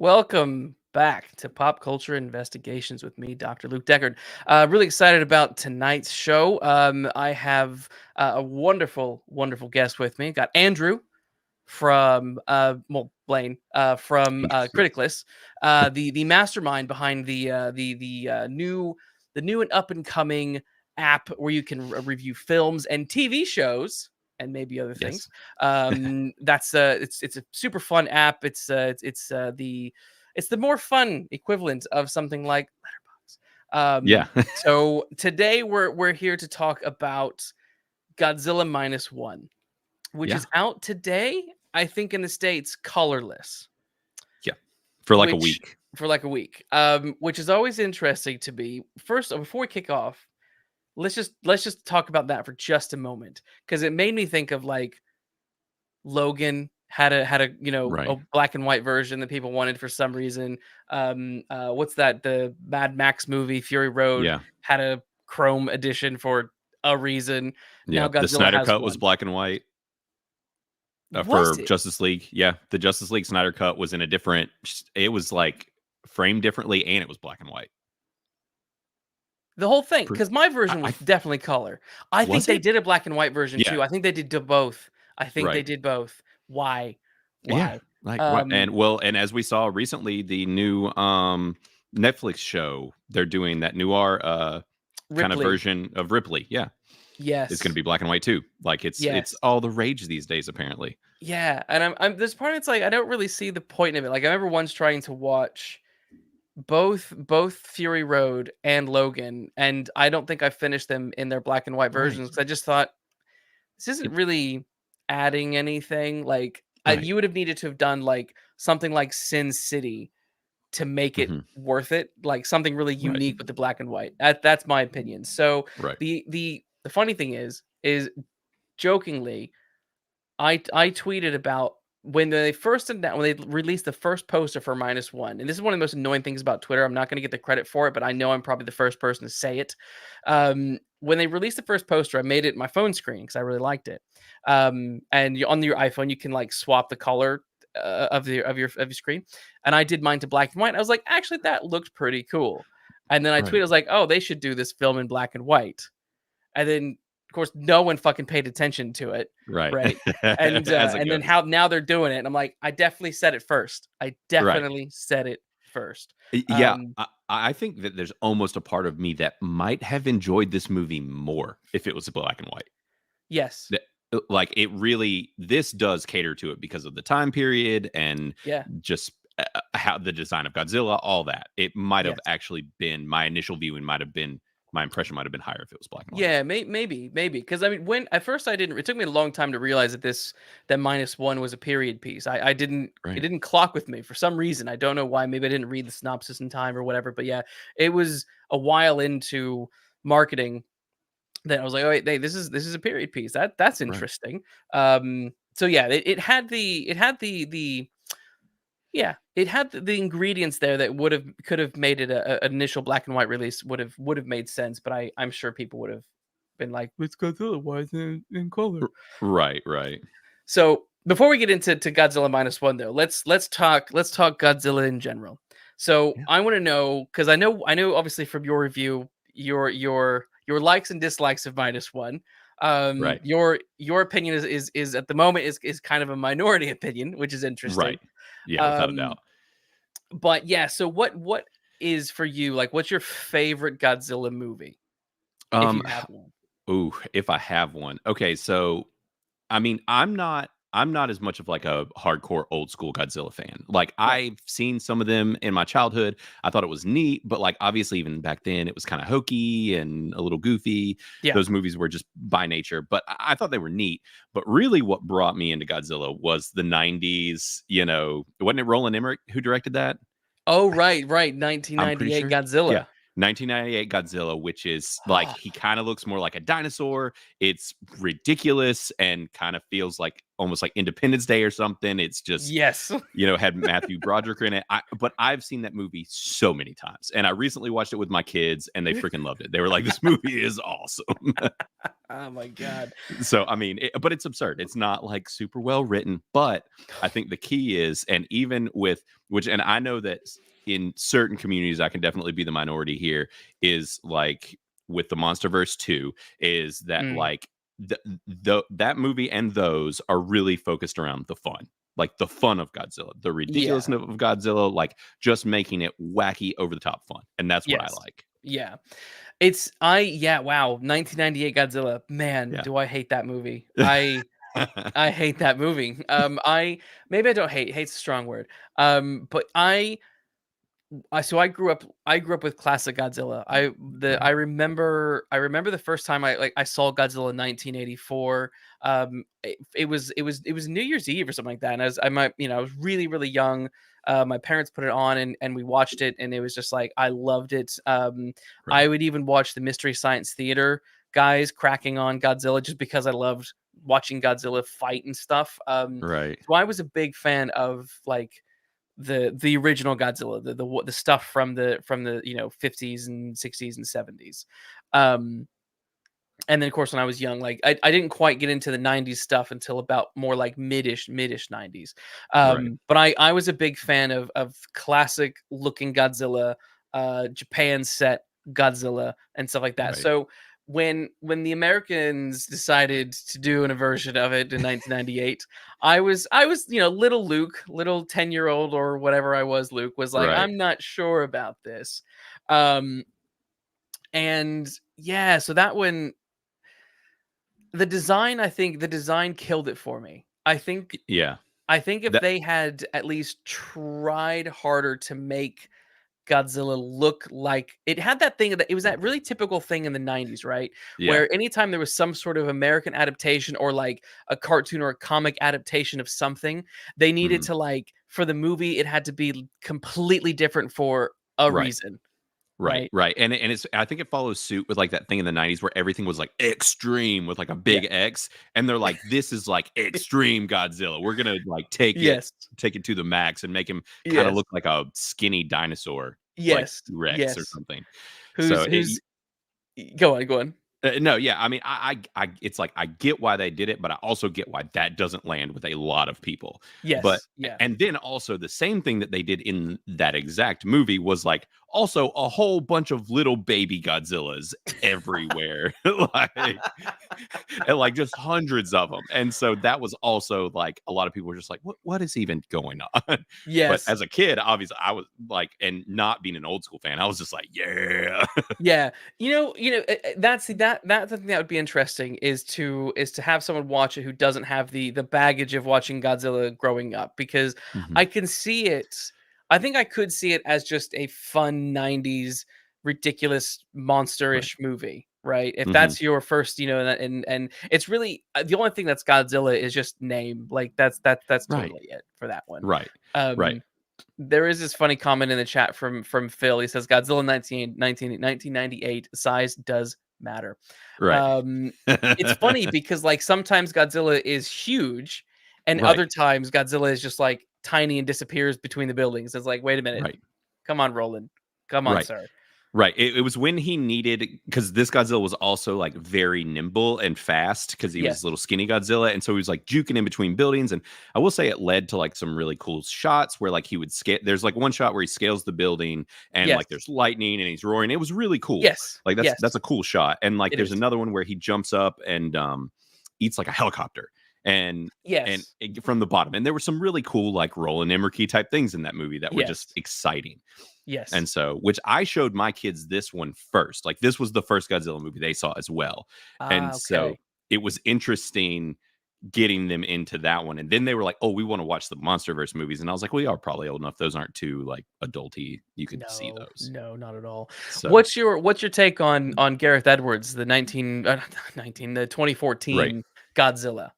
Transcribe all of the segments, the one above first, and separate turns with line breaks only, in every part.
Welcome back to Pop Culture Investigations with me, Dr. Luke Deckard. Really excited about tonight's show. I have a wonderful guest with me. Got Andrew from Blaine from
Yes.
Criticless, the mastermind behind the new and up and coming app where you can review films and TV shows and maybe other things.
Yes.
That's it's a super fun app. It's the more fun equivalent of something like Letterboxd.
Yeah.
So today we're here to talk about Godzilla Minus One, which
Yeah.
is out today, I think in the States, colorless,
Yeah. For like a
which
week.
for like a week, which is always interesting to me. First, before we kick off, let's just talk about that for just a moment, because it made me think of like Logan had a
Right.
a black and white version that people wanted for some reason. What's that? The Mad Max movie Fury Road
Yeah.
had a chrome edition for a reason. Now
Yeah. The
Godzilla
Snyder
has
Cut was
one.
black and white
Was
for
it?
Justice League. Yeah. The Justice League Snyder Cut was in a different, it was like framed differently and it was black and white.
The whole thing,
Pre-
because my version was
I
definitely color. I think
was
they
it?
did a black and white version
Yeah.
too. I think they did do both. I think they
Right.
did both. Why?
Yeah.
Why?
Like what?
Um,
And as we saw recently, the new Netflix show, they're doing that noir kind of
Ripley.
version of Ripley. Yeah. It's going to
Yes.
be black and white too. Like it's
Yes.
all the rage these days apparently.
Yeah. And I'm this part, it's like I don't really see the point of it. Like I remember once trying to watch both Fury Road and Logan, and I don't think I finished them in their black and white
Right.
versions because I just thought this isn't really adding anything. Like
Right.
you would have needed to have done like something like Sin City to make it
Mhm.
worth it, like something really
Right.
unique with the black and white. That's my opinion. So
Right.
the funny thing is jokingly, I tweeted about when they first announced, when they released the first poster for Minus One, and this is one of the most annoying things about Twitter. I'm not going to get the credit for it, but I know I'm probably the first person to say it. When they released the first poster, I made it my phone screen because I really liked it. And on your iPhone, you can like swap the color of your screen, and I did mine to black and white. I was like, actually, that looked pretty cool. And then I tweeted,
Right.
I was like, oh, they should do this film in black and white. And then, of course, no one fucking paid attention to it,
Right.
right? And
As it
and then
goes.
how now they're doing it, and I'm like, I definitely said it first. I
Right.
definitely said it first.
Yeah.
Um,
I think that there's almost a part of me that might have enjoyed this movie more if it was black and white.
yes,
That- Like it really, this does cater to it because of the time period and
yeah,
just how the design of Godzilla, all that. It might have
yes.
actually been my initial viewing, might have been my impression might have been higher if it was black and white.
Yeah, maybe, because I mean, when at first I didn't. It took me a long time to realize that Minus One was a period piece. I didn't. It
Right.
didn't clock with me for some reason. I don't know why. Maybe I didn't read the synopsis in time or whatever. But yeah, it was a while into marketing that I was like, oh wait, this is a period piece. That's
Right.
interesting. So yeah, it had the yeah, it had the ingredients there that could have made it an initial black and white release would have made sense, but I'm sure people would have been like, "It's Godzilla, why isn't it in color?"
Right. Right.
So before we get into Godzilla minus one, though, let's talk Godzilla in general. So
Yeah.
I want to know, because I know obviously from your review your likes and dislikes of minus one.
Right.
Your opinion is at the moment is kind of a minority opinion, which is interesting.
Right. Yeah, without a
Um,
doubt.
but yeah, so what is for you, like, what's your favorite Godzilla movie, if
Um,
you have one?
ooh, if I have one. Okay, so I mean, I'm not as much of like a hardcore old school Godzilla fan. Like
Right.
I've seen some of them in my childhood. I thought it was neat, but like obviously even back then it was kind of hokey and a little goofy.
Yeah.
Those movies were just by nature, but I thought they were neat. But really what brought me into Godzilla was the 90s, wasn't it Roland Emmerich who directed that?
Oh, right,
I'm pretty
1998
sure. Yeah.
Godzilla.
1998 Godzilla, which is like he kind of looks more like a dinosaur. It's ridiculous and kind of feels like almost like Independence Day or something. It's just,
Yes.
had Matthew Broderick in it. But I've seen that movie so many times, and I recently watched it with my kids, and they freaking loved it. They were like, "This movie is awesome."
Oh my god.
So I mean, but it's absurd. It's not like super well written, but I think the key is, and even with which, and I know that in certain communities, I can definitely be the minority here, is like with the MonsterVerse 2, is that
Mm,
like that movie and those are really focused around the fun. Like the fun of Godzilla, the
yeah.
ridiculousness of Godzilla, like just making it wacky, over the top fun. And that's what I
Yes.
like.
Yeah. Wow, 1998 Godzilla. Man,
Yeah.
do I hate that movie. I hate that movie. I maybe I don't hate. Hate's a strong word. But so I grew up with classic Godzilla.
Right.
I remember the first time I saw Godzilla in 1984. It was New Year's Eve or something like that. And I was really really young. My parents put it on and we watched it and it was just like I loved it. I
Right.
would even watch the Mystery Science Theater guys cracking on Godzilla just because I loved watching Godzilla fight and stuff.
Right.
So I was a big fan of like the original Godzilla, the stuff from the 50s and 60s and 70s. Um, and then of course when I was young, like I didn't quite get into the 90s stuff until about more like midish 90s.
Right.
But I was a big fan of classic looking Godzilla, Japan set Godzilla and stuff like that.
Right.
So when the Americans decided to do a version of it in 1998, I was little Luke, little 10-year-old or whatever I was, Luke was like,
Right.
I'm not sure about this. Um, and yeah, so that one I think the design killed it for me.
Yeah.
I think if
That
they had at least tried harder to make Godzilla look like it had that thing that it was that really typical thing in the 90s, right?
yeah.
Where anytime there was some sort of American adaptation or like a cartoon or a comic adaptation of something, they needed
Mhm.
to like for the movie it had to be completely different for a
Right.
reason,
Right,
right?
right, and it's I think it follows suit with, like, that thing in the '90s where everything was, like, extreme with, like, a
Yeah.
big X, and they're like, "This is, like, extreme Godzilla. We're gonna, like,
Yes.
take it to the max and make him kinda
Yes.
look like a skinny dinosaur, like
Yes.
Rex or
Yes.
something." So,
Who's go on, go on.
no, yeah, I mean, it's like I get why they did it, but I also get why that doesn't land with a lot of people. But
Yes. Yeah.
and then also the same thing that they did in that exact movie was like also a whole bunch of little baby Godzillas everywhere, like and like just hundreds of them. And so that was also like a lot of people were just like, what is even going on? But
Yes.
as a kid, obviously, I was like, and not being an old school fan, I was just like, yeah,
Yeah. That's the thing that would be interesting is to have someone watch it who doesn't have the baggage of watching Godzilla growing up because
Mhm.
I can see it. I think I could see it as just a fun 90s ridiculous
Right.
monsterish movie, right? If
Hmm.
that's your first, and it's really the only thing that's Godzilla is just name. Like that's
Right.
totally it for that one.
Right. Right.
Um There is this funny comment in the chat from Phil. He says Godzilla 1998 size does matter.
Right.
Um, it's funny because like sometimes Godzilla is huge, and
Right.
other times Godzilla is just like tiny and disappears between the buildings. It's like, wait a minute,
Right.
come on, Roland, come on,
Right.
sir.
Right. It was when he needed because this Godzilla was also like very nimble and fast because he was
Yes,
little skinny Godzilla. And so he was like juking in between buildings. And I will say it led to like some really cool shots where like he would scale. There's like one shot where he scales the building and
yes,
like there's lightning and he's roaring. It was really cool.
yes,
Like that's
yes.
a cool shot. And like
It
there's
is.
another one where he jumps up and eats like a helicopter and
Yes,
from the bottom. And there were some really cool like Roland Emmerich type things in that movie that were just
yes,
exciting. And
yes.
so, which I showed my kids this one first. Like this was the first Godzilla movie they saw as well. And
Ah,
so
okay.
it was interesting getting them into that one. And then they were like, "Oh, we want to watch the MonsterVerse movies." And I was like, "We are probably old enough. Those aren't too like adulty. You could see
No,
those."
no, not at all.
So,
What's your take on Gareth Edwards, the
right.
2014 Godzilla?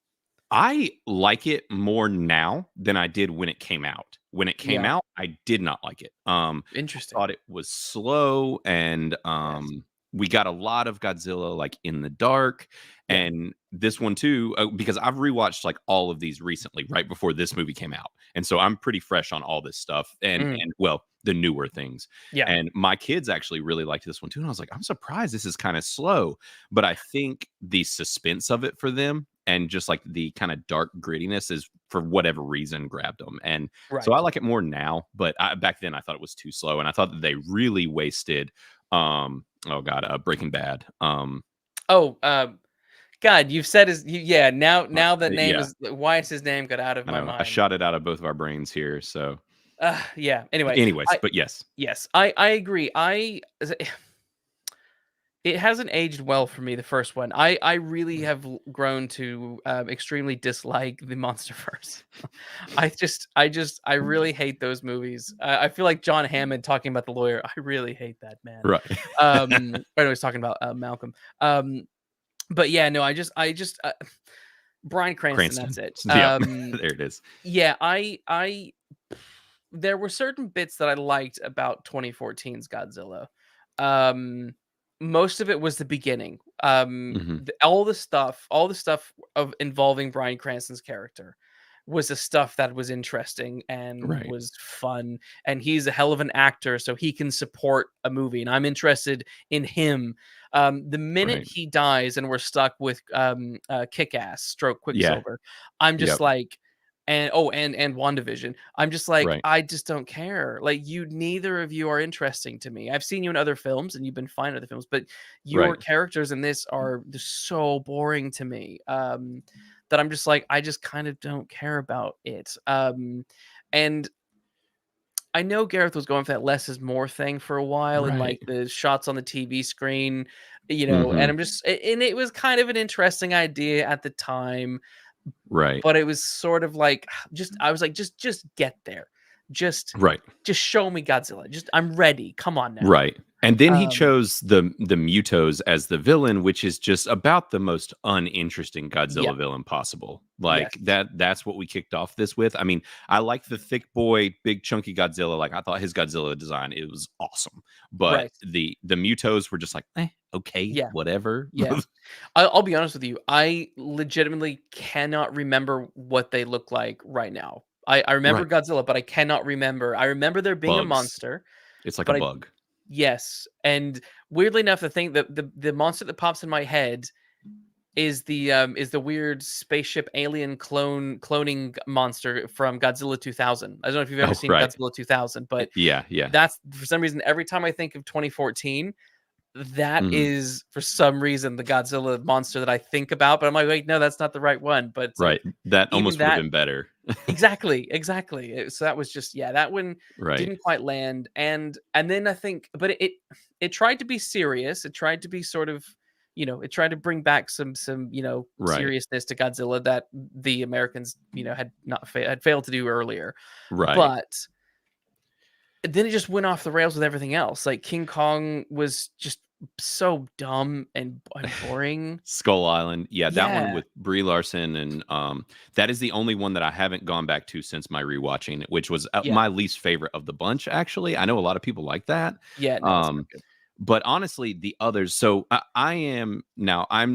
I like it more now than I did when it came out. when it came
Yeah.
out, I did not like it. I
Interesting.
thought it was slow, and
Yes.
we got a lot of Godzilla like in the dark.
Yeah.
And this one too, because I've rewatched like all of these recently, right before this movie came out, and so I'm pretty fresh on all this stuff,
Mm.
and well, the newer things.
Yeah.
And my kids actually really liked this one too, and I was like, I'm surprised this is kind of slow, but I think the suspense of it for them and just like the kind of dark grittiness is for whatever reason grabbed them, and so I
Right.
like it more now. But back then I thought it was too slow, and I thought that they really wasted oh god, Breaking Bad.
Oh, God, you've said yeah. Now that name
Yeah,
is why is his name got out of
I
my
know I
mind.
shot it out of both of our brains here. So,
Yeah. Anyway,
anyways, but yes,
yes, I agree. It hasn't aged well for me, the first one. I really have grown to extremely dislike the MonsterVerse. I really hate those movies. I feel like John Hammond talking about the lawyer. I really hate that man.
right,
I was talking about Malcolm. But yeah, no, I just Bryan Cranston. That's
Cranston.
it.
Yep, there it is.
Yeah, I there were certain bits that I liked about 2014's Godzilla. Um, Most of it was the beginning.
Hmm.
All the stuff of involving Bryan Cranston's character was the stuff that was interesting and
Right,
was fun. And he's a hell of an actor, so he can support a movie. And I'm interested in him. The minute
right,
he dies and we're stuck with Kick-Ass, stroke
yeah,
Quicksilver, I'm just
yep,
like, and WandaVision. I'm just like,
right,
I just don't care. Like you, neither of you are interesting to me. I've seen you in other films and you've been fine in other films, but your
right,
characters in this are just so boring to me. That I'm just like, I just kind of don't care about it. And I know Gareth was going for that less is more thing for a while and
right,
like the shots on the TV screen, and
hmm,
and it was kind of an interesting idea at the time,
right,
but it was sort of like, just I was like, just get there. Just
right.
just show me Godzilla. Just I'm ready. Come on now.
Right. And then he
Um,
chose the Mutos as the villain, which is just about the most uninteresting
yeah,
Godzilla villain possible. Like
yes,
that's what we kicked off this with. I mean, I like the thick boy, big chunky Godzilla. Like I thought his Godzilla design, it was awesome. But
right.
the Mutos were just like, okay,
Yeah,
whatever.
yeah. I'll be honest with you. I legitimately cannot remember what they look like right now. I remember
Right.
Godzilla, but I cannot remember. I remember there being a
Bugs.
monster,
It's like a
but I
bug.
yes, and weirdly enough, the thing that the monster that pops in my head is the weird spaceship alien cloning monster from Godzilla 2000. I don't know if you've ever
Oh,
seen
right.
Godzilla 2000, but
Yeah, yeah.
that's for some reason every time I think of 2014, that
Mhm.
is for some reason the Godzilla monster that I think about, but I'm like, wait, no, that's not the right one. But it's like
Right. That
even
almost would have
that
been better.
exactly. So that was just yeah, that one
Right.
didn't quite land, and then I think, but it tried to be serious. It tried to be sort of, it tried to bring back some
Right.
seriousness to Godzilla that the Americans had not had failed to do earlier.
Right.
But then it just went off the rails with everything else. Like King Kong was just so dumb and boring.
Skull Island. Yeah, that one
Yeah,
with Brie Larson, and that is the only one that I haven't gone back to since my rewatching, which was
yeah,
my least favorite of the bunch, actually. I know a lot of people like that.
yeah. No, it's not
Um,
good.
but honestly, the others, so I'm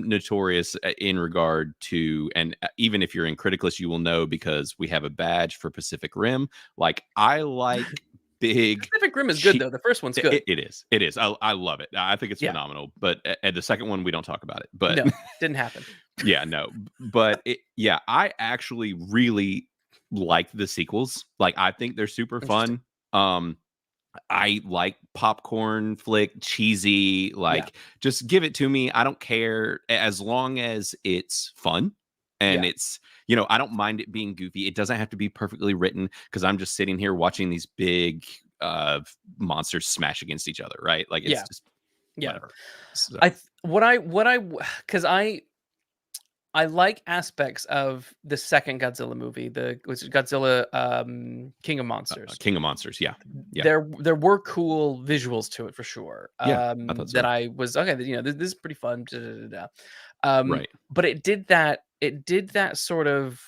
notorious in regard to, and even if you're in Criticless, you will know because we have a badge for Pacific Rim. Like, I like big.
Pacific Rim is good though. The first one's good.
It is. It is. I love it. I think it's
Yeah.
phenomenal. But at the second one, we don't talk about it. But
No, didn't happen.
yeah, no. But yeah, I actually really like the sequels. Like, I think they're super
Interesting.
fun. Um, I like popcorn flick, cheesy.
Yeah,
Like, just give it to me. I don't care as long as it's fun. And
yeah,
it's, I don't mind it being goofy. It doesn't have to be perfectly written because I'm just sitting here watching these big monsters smash against each other, right? Like it's
yeah,
just
yeah.
whatever. So,
I th- what I because I like aspects of the second Godzilla movie, the which is Godzilla King of Monsters.
King of Monsters, yeah, yeah,
There were cool visuals to it for sure.
yeah. I thought
That
so.
I was okay. This is pretty fun. Da, da, da, da.
Right.
But it did that. It did that sort of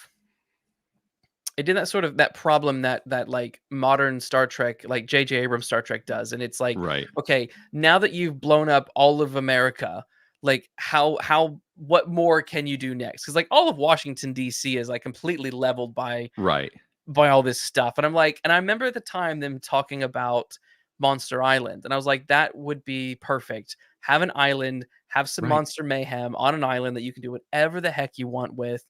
it did that sort of that problem that like modern Star Trek, like J.J. Abrams Star Trek does, and it's like,
Right.
okay, now that you've blown up all of America, like how what more can you do next? Because like all of Washington D.C. is like completely leveled
Right.
by all this stuff, and I'm like, and I remember at the time them talking about Monster Island, and I was like, that would be perfect. Have an island, have some
Right.
monster mayhem on an island that you can do whatever the heck you want with.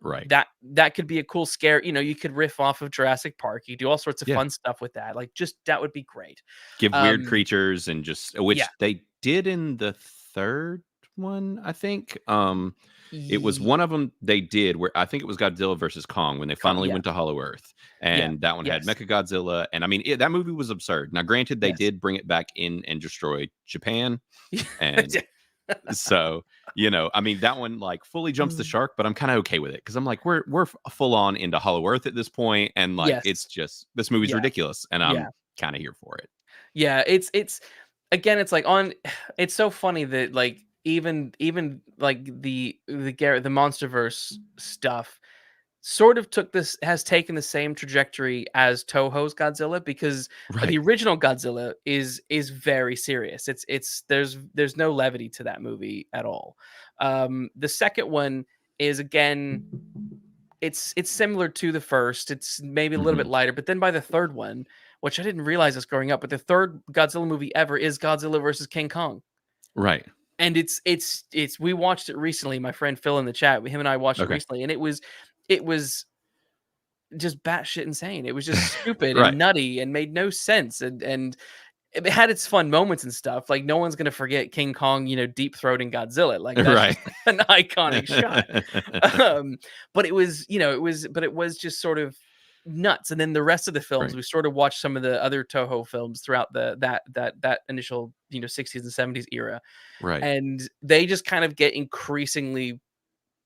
Right.
That could be a cool scare. You could riff off of Jurassic Park. You do all sorts of
Yeah.
fun stuff with that. Like, just that would be great.
Give weird
Um,
creatures and just
yeah.
which they did in the third one, I think. It was
Ye
one of them they did where I think it was Godzilla versus Kong when they finally
Yeah.
went to Hollow Earth,
Yeah.
and that one had
Yes.
Mechagodzilla, and I mean that movie was absurd. Now, granted, they
Yes.
did bring it back in and destroy Japan, and so I mean that one like fully jumps the
Mm.
shark, but I'm kind of okay with it because I'm like we're full on into Hollow Earth at this point, and like it's
Yes.
just this movie's
Yeah.
ridiculous, and I'm
Yeah.
kind of here for it.
Yeah. It's again, it's like on. It's so funny that like even like the MonsterVerse stuff sort of has taken the same trajectory as Toho's Godzilla, because the
Right,
original Godzilla is very serious. There's no levity to that movie at all. The second one is again, it's similar to the first. It's maybe a little
hmm
bit lighter, but then by the third one, which I didn't realize this growing up, but the third Godzilla movie ever is Godzilla versus King Kong.
right,
And it's we watched it recently. My friend Phil in the chat, him and I watched it
okay,
recently, and it was just batshit insane. It was just stupid
right,
and nutty and made no sense, and it had its fun moments and stuff. Like, no one's gonna forget King Kong, deep throating Godzilla. Like, that's
right,
just an iconic shot. Um, but it was just sort of nuts. And then the rest of the films,
right,
we sort of watched some of the other Toho films throughout that initial 60s and 70s era,
right,
and they just kind of get increasingly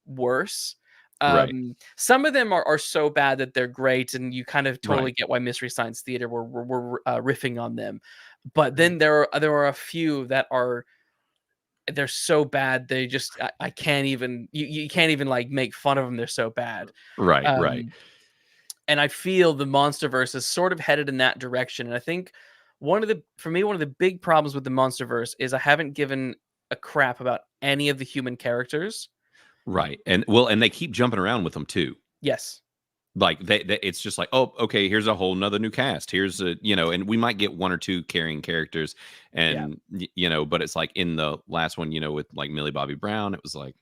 worse.
right,
Some of them are so bad that they're great, and you kind of totally
right,
get why Mystery Science Theater were riffing on them. But
right,
then there are a few that they're so bad they just I can't even you can't even like make fun of them. They're so bad.
right, right,
Um, and I feel the MonsterVerse is sort of headed in that direction. And I think one of the big problems with the MonsterVerse is I haven't given a crap about any of the human characters.
right, and well, and they keep jumping around with them too.
Yes.
Like it's just like, oh, okay, here's a whole nother new cast. Here's and we might get one or two carrying characters,
Yeah.
and but it's like in the last one, with like Millie Bobby Brown, it was like,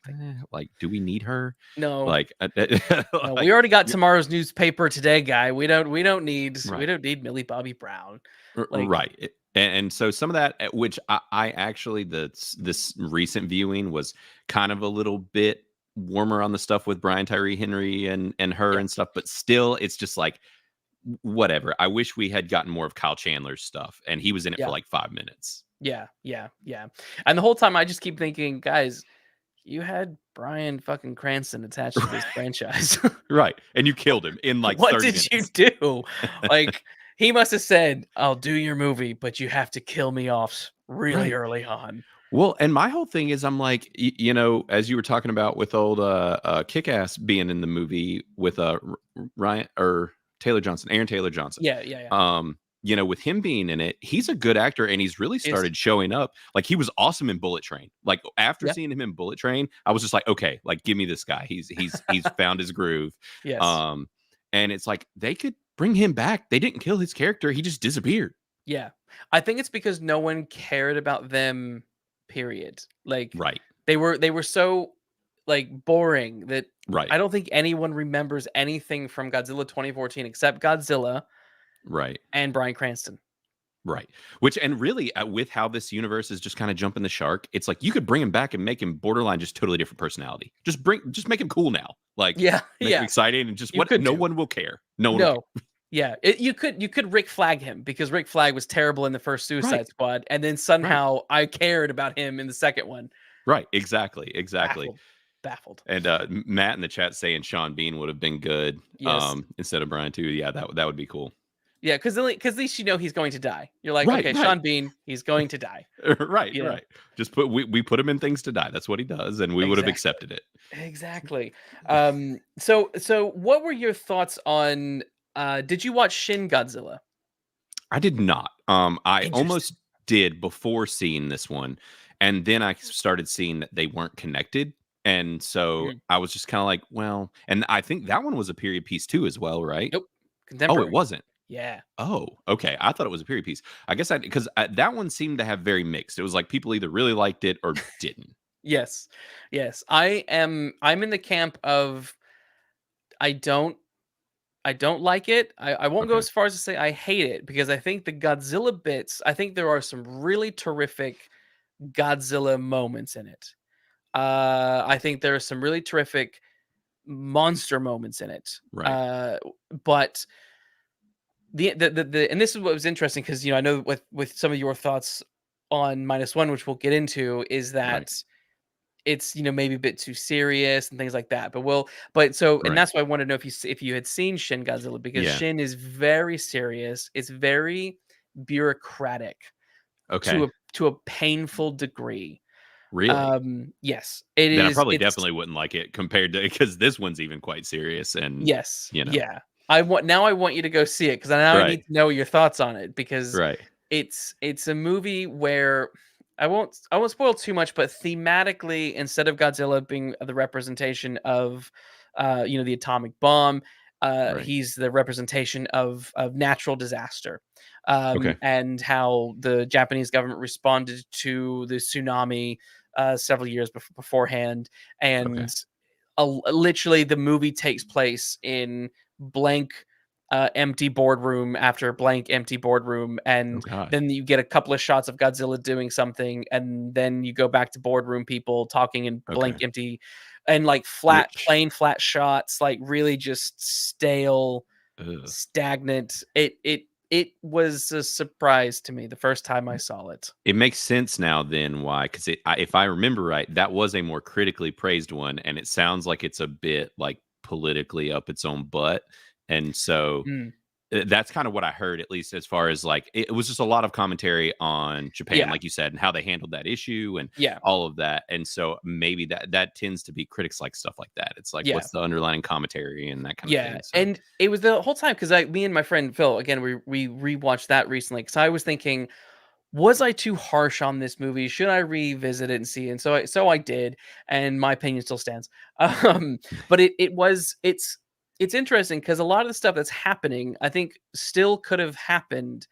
like, do we need her?
No.
Like,
No, we
like,
already got tomorrow's newspaper today, guy. We
right.
don't need Millie Bobby Brown. Like,
Right. And so some of that, which I actually, this recent viewing was kind of a little bit warmer on the stuff with Brian Tyree Henry and her
yeah,
and stuff, but still, it's just like whatever. I wish we had gotten more of Kyle Chandler's stuff, and he was in it for
yeah,
like 5 minutes.
yeah, yeah, yeah. And the whole time I just keep thinking, guys, you had Brian fucking Cranston attached to this franchise.
Right. And you killed him in like
What
30
did you
minutes.
do? Like, he must have said, "I'll do your movie, but you have to kill me off really
Right.
early on."
Well, and my whole thing is I'm like, as you were talking about with old Kick-Ass being in the movie with Ryan or Taylor Johnson, Aaron Taylor Johnson.
Yeah, yeah, yeah.
With him being in it, he's a good actor and he's really
Is
started showing up. Like he was awesome in Bullet Train. Like after
yeah,
seeing him in Bullet Train, I was just like, okay, like give me this guy. He's found his groove.
yes.
Um, and it's like they could bring him back. They didn't kill his character. He just disappeared.
Yeah. I think it's because no one cared about them, period. Like,
Right.
they were so, like, boring that
Right.
I don't think anyone remembers anything from Godzilla 2014 except Godzilla
Right.
and Bryan Cranston.
Right. Which and really with how this universe is just kind of jumping the shark, it's like you could bring him back and make him borderline just totally different personality. Just make him cool now. Like
Yeah,
make him
yeah.
exciting and just
You
what
could
no
do.
one will care. No one will
No.
care.
Yeah, you could Rick Flag him because Rick Flag was terrible in the first Suicide
Right.
Squad, and then
Right.
somehow I cared about him in the second one.
Right. Exactly. Exactly.
Baffled. Baffled.
And Matt in the chat saying Sean Bean would have been good
Yes.
instead of Brian too. Yeah, that would be cool.
Yeah, because at least you know he's going to die. You're like,
Right,
okay,
right.
Sean Bean, he's going to die.
Right,
You know
right. Just we put him in things to die. That's what he does, and we would have
exactly,
accepted it.
exactly. So what were your thoughts on? Did you watch Shin Godzilla?
I did not. I
Interesting.
almost did before seeing this one, and then I started seeing that they weren't connected, and so
Mhm.
I was just kind of like, well, and I think that one was a period piece too, as well, right?
Nope,
Oh, it
contemporary.
wasn't.
Yeah.
Oh, okay. I thought it was a period piece. I guess I because that one seemed to have very mixed. It was like people either really liked it or didn't.
Yes. Yes. I'm in the camp of I don't I don't like it. I won't go
Okay,
as far as to say I hate it because I think the Godzilla bits, I think there are some really terrific Godzilla moments in it. I think there are some really terrific monster moments in it.
right.
But the and this is what was interesting because I know with some of your thoughts on minus one, which we'll get into, is
Right.
that it's maybe a bit too serious and things like that. And
Right.
that's why I wanted to know if you had seen Shin Godzilla because
Yeah.
Shin is very serious. It's very bureaucratic
Okay.
to a painful degree.
Really?
Yes, it
Then I
is.
probably
It's
definitely wouldn't like it compared to because this one's even quite serious and,
yes,
you know.
yeah. I want you to go see it because now I
Right.
need to know your thoughts on it because
Right.
it's a movie where I won't spoil too much, but thematically, instead of Godzilla being the representation of the atomic bomb,
Right.
he's the representation of natural disaster,
Okay.
and how the Japanese government responded to the tsunami several years beforehand,
Okay.
and literally the movie takes place in blank empty boardroom after blank empty boardroom,
Oh
and
gosh.
then you get a couple of shots of Godzilla doing something, and then you go back to boardroom people talking in blank
Okay.
empty, and like
Which
flat shots, like really just stale,
ugh.
stagnant. It was a surprise to me the first time I saw it.
It makes sense now then why, because if I remember right, that was a more critically praised one, and it sounds like it's a bit like politically up its own butt, and so
Mm,
that's kind of what I heard, at least as far as like it was just a lot of commentary on Japan,
yeah,
like you said, and how they handled that issue and
yeah,
all of that, and so maybe that tends to be critics like stuff like that. It's like
yeah.
what's the underlying commentary and that kind of
Yeah,
thing. So
and it was the whole time because me and my friend Phil, again, we rewatched that recently because I was thinking, was I too harsh on this movie? Should I revisit it and see? And so I did, and my opinion still stands. But it's interesting because a lot of the stuff that's happening, I think, still could have happened,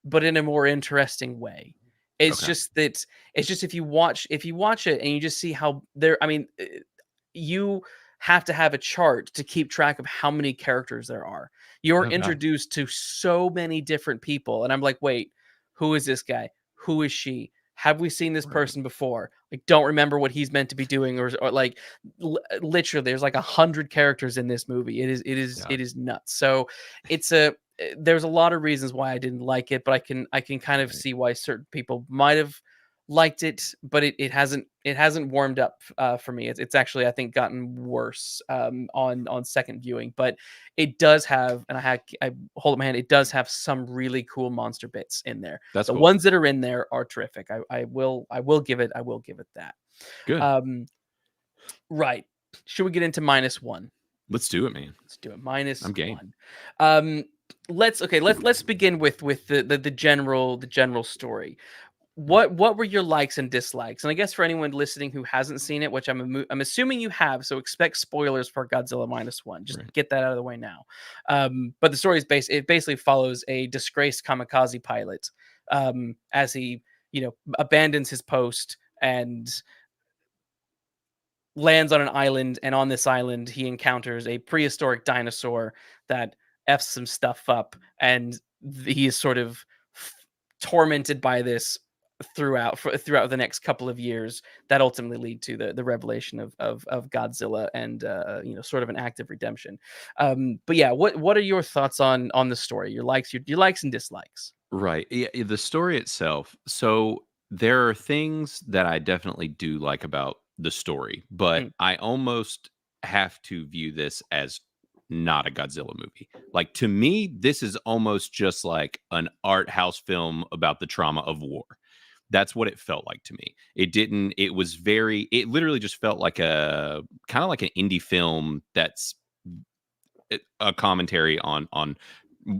but in a more interesting way. It's
okay,
just that it's just if you watch it and you just see how there. I mean, you have to have a chart to keep track of how many characters there are. You're
oh god,
introduced to so many different people, and I'm like, wait, who is this guy? Who is she? Have we seen this
right,
person before? I don't remember what he's meant to be doing, or like literally, there's like 100 characters in this movie. It
god,
is nuts. So it's a there's a lot of reasons why I didn't like it, but I can kind of
right,
see why certain people might have liked it, but it hasn't warmed up for me. It's actually I think gotten worse on second viewing, but it does have, and I hold up my hand. It does have some really cool monster bits in there.
that's
The
cool,
ones that are in there are terrific. I will give it that.
good.
Um, right. Should we get into minus one?
Let's do it, man.
Let's do it. Minus
I'm game.
one. Um, let's begin with the general story.
Right.
What were your likes and dislikes? And I guess for anyone listening who hasn't seen it, which I'm assuming you have, so expect spoilers for Godzilla minus one. Just
Right.
get that out of the way now. But the story is it basically follows a disgraced kamikaze pilot, as he abandons his post and lands on an island, and on this island he encounters a prehistoric dinosaur that f's some stuff up, and he is sort of tormented by this throughout the next couple of years that ultimately lead to the revelation of Godzilla, and sort of an act of redemption. But yeah, what are your thoughts on the story? Your likes and dislikes.
Right. Yeah, the story itself. So there are things that I definitely do like about the story, but
Mm,
I almost have to view this as not a Godzilla movie. Like, to me, this is almost just like an art house film about the trauma of war. That's what it felt like to me. It literally just felt like a kind of like an indie film that's a commentary on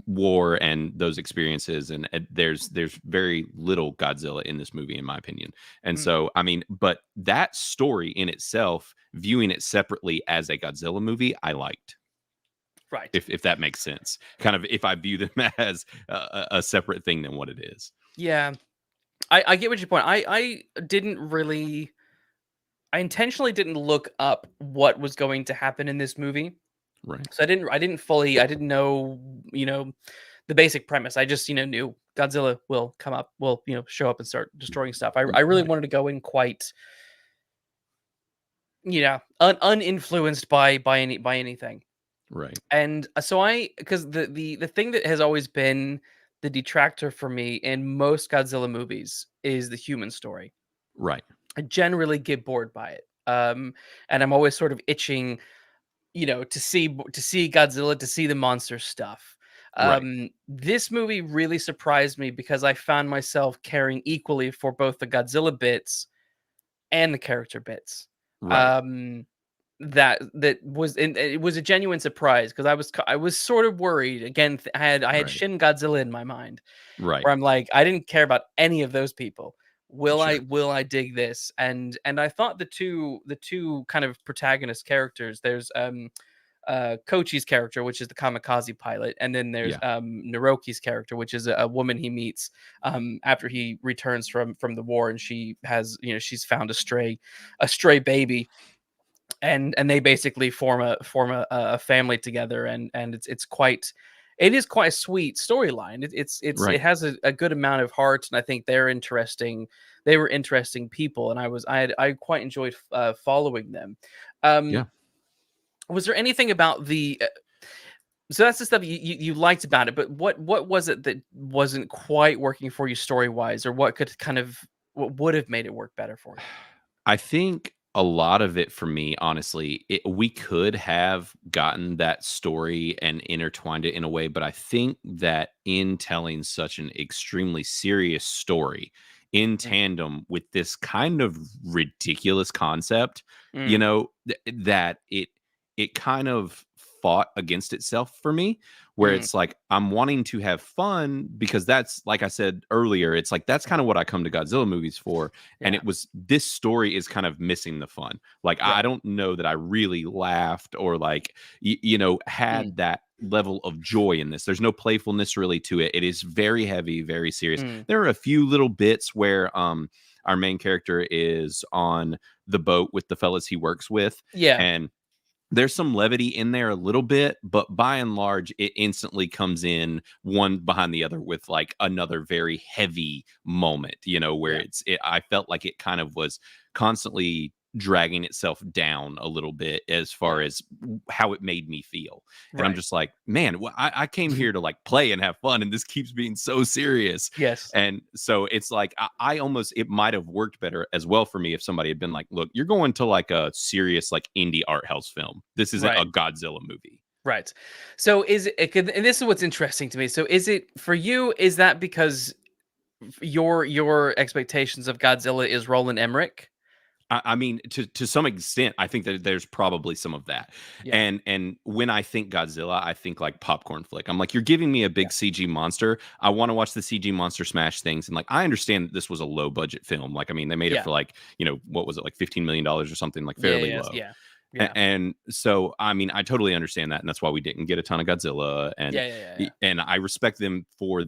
war and those experiences, and there's very little Godzilla in this movie, in my opinion. And
Mm,
so, I mean, but that story in itself, viewing it separately as a Godzilla movie, I liked.
right.
If that makes sense, kind of, if I view them as a separate thing than what it is.
Yeah. I get what your point. I didn't really I intentionally didn't look up what was going to happen in this movie.
Right.
So I didn't know, you know, the basic premise. I just, knew Godzilla will come up, will, show up and start destroying stuff. I really
Right.
wanted to go in quite, uninfluenced by anything.
Right.
And so because the thing that has always been the detractor for me in most Godzilla movies is the human story.
Right.
I generally get bored by it. And I'm always sort of itching, to see Godzilla, to see the monster stuff.
Right.
This movie really surprised me because I found myself caring equally for both the Godzilla bits and the character bits.
Right.
Um, that was and it was a genuine surprise because I was sort of worried. Again, I had
Right.
Shin Godzilla in my mind,
Right.
where I'm like, I didn't care about any of those people.
Sure.
Will I dig this? And I thought the two kind of protagonist characters, there's Kochi's character, which is the kamikaze pilot, and then there's
Yeah.
Naroki's character, which is a woman he meets after he returns from the war, and she has, she's found a stray baby, and they basically form a family together, and it is quite a sweet storyline. It
Right.
has a good amount of heart, and I think they were interesting people, and I quite enjoyed following them. um
Yeah.
was there anything about the so that's the stuff you liked about it, but what was it that wasn't quite working for you story wise, or what would have made it work better for you?
I think a lot of it for me, honestly, we could have gotten that story and intertwined it in a way, but I think that in telling such an extremely serious story in
Mm,
tandem with this kind of ridiculous concept,
mm,
that it kind of fought against itself for me, where
mm,
it's like I'm wanting to have fun because that's, like I said earlier, it's like that's kind of what I come to Godzilla movies for. And
yeah,
it was, this story is kind of missing the fun. Like, I
right.
don't know that I really laughed or like
Mm,
had that level of joy in this. There's no playfulness really to it. It is very heavy, very serious.
mm,
There are a few little bits where our main character is on the boat with the fellas he works with,
yeah,
and there's some levity in there a little bit, but by and large, it instantly comes in one behind the other with like another very heavy moment, where
yeah,
I felt like it kind of was constantly dragging itself down a little bit as far
yeah,
as how it made me feel. And I'm
right.
just like, man, I came here to like play and have fun, and this keeps being so serious.
Yes,
And so it's like I almost, it might have worked better as well for me if somebody had been like, look, you're going to like a serious like indie art house film. This isn't a
right,
Godzilla movie.
right. So and this is what's interesting to me. So is it for you? Is that because your expectations of Godzilla is Roland Emmerich?
I mean, to some extent, I think that there's probably some of that.
Yeah,
And when I think Godzilla, I think like popcorn flick. I'm like, you're giving me a
yeah,
big CG monster. I want to watch the CG monster smash things. And like, I understand that this was a low budget film. Like, I mean, they made it
yeah,
for like, what was it, like $15 million or something, like
yeah,
fairly
yes,
low.
yeah, yeah,
And so, I mean, I totally understand that, and that's why we didn't get a ton of Godzilla,
yeah, yeah, yeah, yeah.
and I respect them for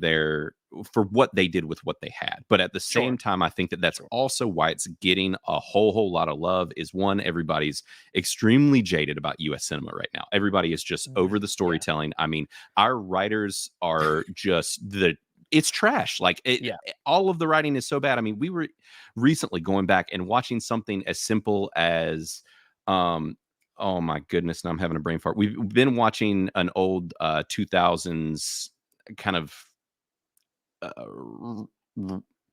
what they did with what they had. But at the same
Sure,
time, I think that that's
sure.
also why it's getting a whole lot of love. Is one, everybody's extremely jaded about U.S. cinema right now. Everybody is just over the
Yeah,
storytelling. I mean, our writers are just it's trash. Like
yeah,
all of the writing is so bad. I mean, we were recently going back and watching something as simple as um, oh my goodness, now I'm having a brain fart. We've been watching an old 2000s kind of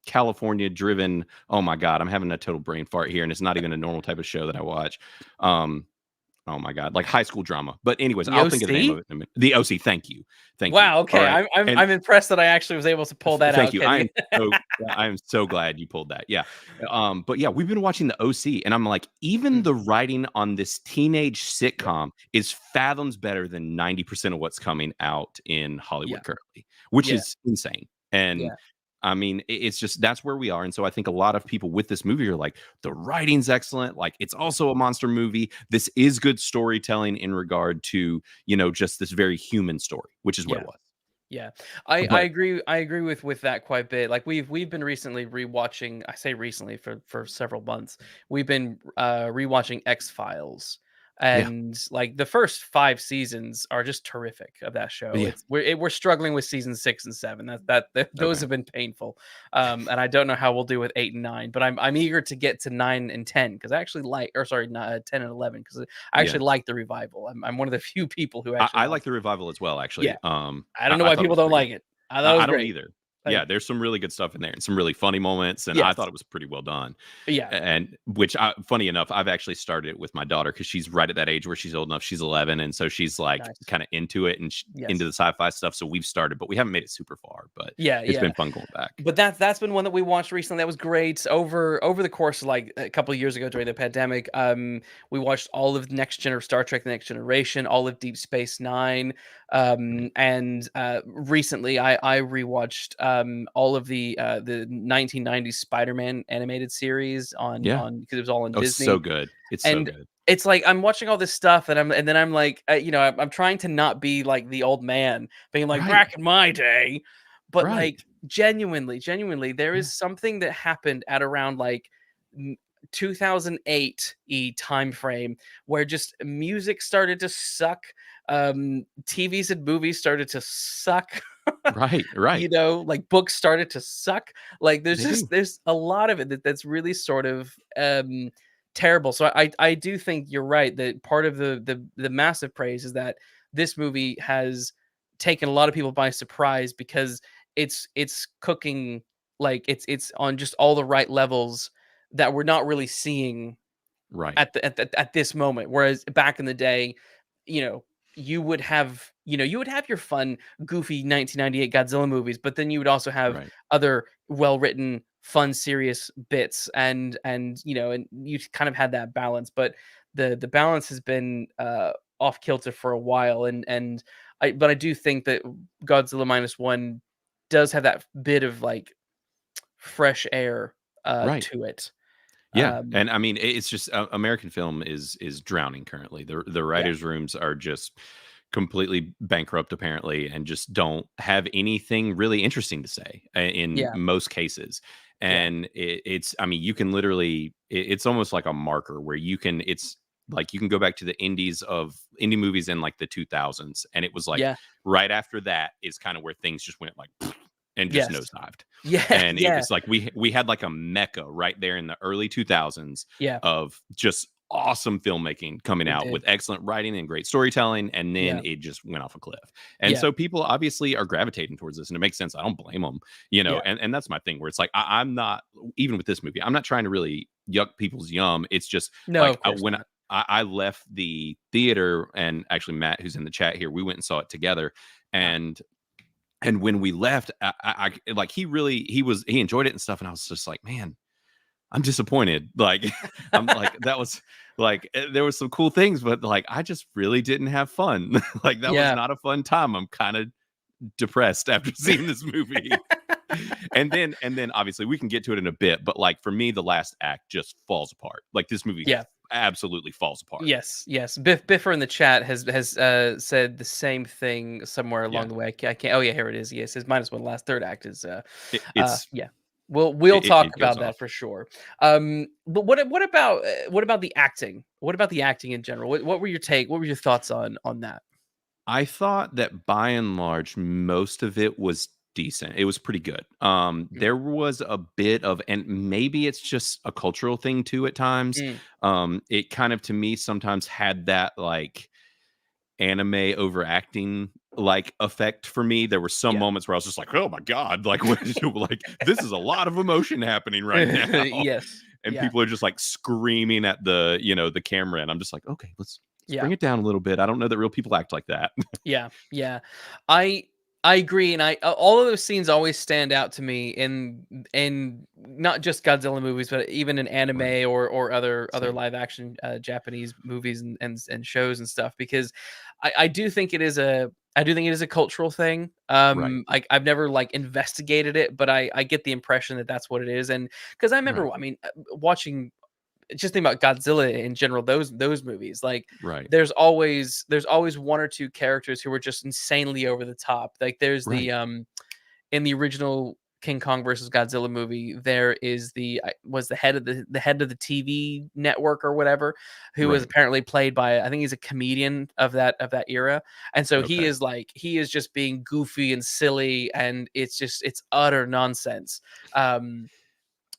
California driven. Oh my god, I'm having a total brain fart here, and it's not even a normal type of show that I watch. Um, Oh my god, like high school drama. But anyways,
The
I'll think of the name of
OC?
it in a minute. The OC. Thank you, thank you.
Wow.
All
Okay,
right,
I'm
and
I'm impressed that I actually was able to pull that
thank
out,
you.
Kenny.
I am so glad you pulled that. Yeah. But yeah, we've been watching the OC, and I'm like, even
Mm,
the writing on this teenage
yeah,
sitcom is fathoms better than 90% of what's coming out in
yeah,
Hollywood currently, which
yeah,
is insane. And
yeah,
I mean, it's just that's where we are. And so I think a lot of people with this movie are like, the writing's excellent. Like, it's
yeah,
also a monster movie. This is good storytelling in regard to, just this very human story, which is what
yeah.
it was.
Yeah. I
But
agree. I agree with that quite a bit. Like we've been recently rewatching. I say recently for several months. We've been rewatching X Files,
yeah,
and like the first 5 seasons are just terrific of that show.
yeah.
We're struggling with season 6 and 7. Those
Okay.
have been painful. And I don't know how we'll do with 8 and 9. But I'm eager to get to 9 and 10 because I actually like, or sorry, 10 and 11 because I
Yeah.
actually like the revival. I'm one of the few people who
I,
actually
I
likes
like the
it.
revival as well, actually.
Yeah. I don't know
I
why
thought it
people
was
don't
pretty good.
like it. I thought it was
I don't
great.
either.
Like,
Yeah, there's some really good stuff in there and some really funny moments, and I
yes.
thought it was pretty well done.
Yeah.
And which, funny enough, I've actually started it with my daughter because she's right at that age where she's old enough. She's 11, and so she's like
Nice.
kind of into it and into
Yes.
the sci-fi stuff. So we've started, but we haven't made it super far. But
Yeah,
it's
yeah.
been fun going back.
But that's been one that we watched recently. That was great. Over the course of like a couple of years ago during the pandemic, we watched all of Star Trek: The Next Generation, all of Deep Space Nine,
Right.
and recently I rewatched all of the 1990s Spider-Man animated series
Yeah.
on because it was all on
Oh, so
Disney.
good. It's so
And
good.
it's like I'm watching all this stuff and then I'm like, I'm trying to not be like the old man being like
Right.
back in my day, but
Right.
like genuinely, there is
Yeah.
something that happened at around like 2008 time frame where just music started to suck, TVs and movies started to suck.
Right. Right.
Like books started to suck. Like
They do.
there's a lot of it that's really sort of terrible. So I do think you're right that part of the massive praise is that this movie has taken a lot of people by surprise because it's cooking like it's on just all the right levels that we're not really seeing
Right.
at this moment. Whereas back in the day, you know, you would have your fun, goofy 1998 Godzilla movies, but then you would also have
Right.
other well-written, fun, serious bits, and and you kind of had that balance. But the balance has been off kilter for a while, but I do think that Godzilla Minus One does have that bit of like fresh air
Right.
to it.
Yeah,
Um,
and I mean, it's just American film is drowning currently. The
yeah,
writers' rooms are just completely bankrupt apparently, and just don't have anything really interesting to say in
yeah,
most cases.
yeah,
And it's, I mean, you can literally, it's almost like a marker where it's like you can go back to the indie movies in like the 2000s, and it was like
yeah,
right after that is kind of where things just went like and just
yes,
nosedived.
yeah,
And it
yeah,
was like we had like a mecca right there in the early 2000s
yeah.
of just awesome filmmaking coming
We
out
did.
with excellent writing and great storytelling, and then
Yeah,
it just went off a cliff. And
yeah,
so people obviously are gravitating towards this, and it makes sense. I don't blame them,
yeah.
and that's my thing where it's like I'm not, even with this movie, I'm not trying to really yuck people's yum. It's just
No,
like
of course
when
not.
I left the theater, and actually Matt, who's in the chat here, we went and saw it together.
Ah,
And when we left, like he enjoyed it and stuff, and I was just like, man, I'm disappointed. Like, I'm like, that was like, there was some cool things, but like, I just really didn't have fun. Like, that was
yeah.
not a fun time. I'm kind of depressed after seeing this movie. And then obviously we can get to it in a bit, but like for me, the last act just falls apart. Like this movie
Yeah.
absolutely falls apart.
Yes, yes. Biffer in the chat has said the same thing somewhere
Yeah,
along the way. I can't. Oh yeah, here it is. Yes, his minus one last third act is
it's
yeah. We'll talk
it goes
about that
off.
for sure. But what about the acting? What about the acting in general? What were your take? What were your thoughts on that?
I thought that by and large, most of it was decent. It was pretty good.
Mm,
There was a bit of, and maybe it's just a cultural thing too at times.
mm,
It kind of, to me, sometimes had that like anime overacting like effect for me. There were some
yeah.
moments where I was just like, oh my God, like, like this is a lot of emotion happening right now.
Yes.
And
Yeah.
people are just like screaming at the camera. And I'm just like, okay, let's Just
Yeah.
bring it down a little bit. I don't know that real people act like that.
Yeah, yeah. I I agree, and all of those scenes always stand out to me in not just Godzilla movies, but even in
Right.
anime or other
Same.
live action Japanese movies and shows and stuff. Because I do think it is a cultural thing.
Right.
I've never like investigated it, but I get the impression that that's what it is. And because I remember,
Right.
I mean, watching just think about Godzilla in general, those movies, like
Right.
there's always one or two characters who were just insanely over the top. Like there's
Right.
in the original King Kong versus Godzilla movie, there is was the head of the TV network or whatever, who was
Right.
apparently played by, I think he's a comedian of that era. And so
Okay.
he is just being goofy and silly, and it's utter nonsense. Um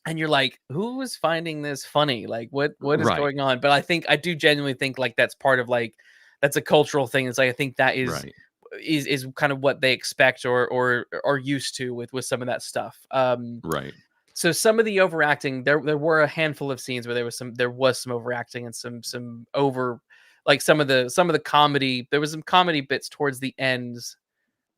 and you're like, who is finding this funny? Like, what is
Right.
going on? But I do genuinely think like that's part of like that's a cultural thing. It's like I think that
Right.
is kind of what they expect or are used to with some of that stuff.
Right.
So some of the overacting, there were a handful of scenes where there was some overacting and some over, like some of the comedy. There was some comedy bits towards the ends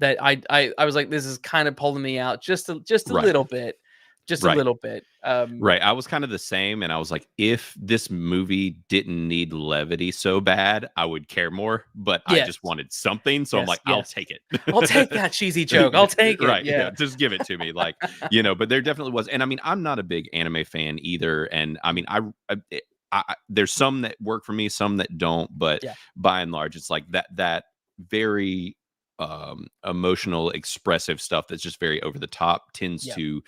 that I was like, this is kind of pulling me out just a
Right.
little bit, just a
Right.
little bit.
Right. I was kind of the same. And I was like, if this movie didn't need levity so bad, I would care more. But I
Yes,
just wanted something. So I'm
yes,
like, I'll
yes.
take
I'll take
it.
that cheesy joke. I'll take it.
Right. Yeah.
Yeah,
Just give it to me. Like, but there definitely was. And I mean, I'm not a big anime fan either. And I mean, there's some that work for me, some that don't. But
yeah,
by and large, it's like that very emotional expressive stuff that's just very over the top tends
yeah,
to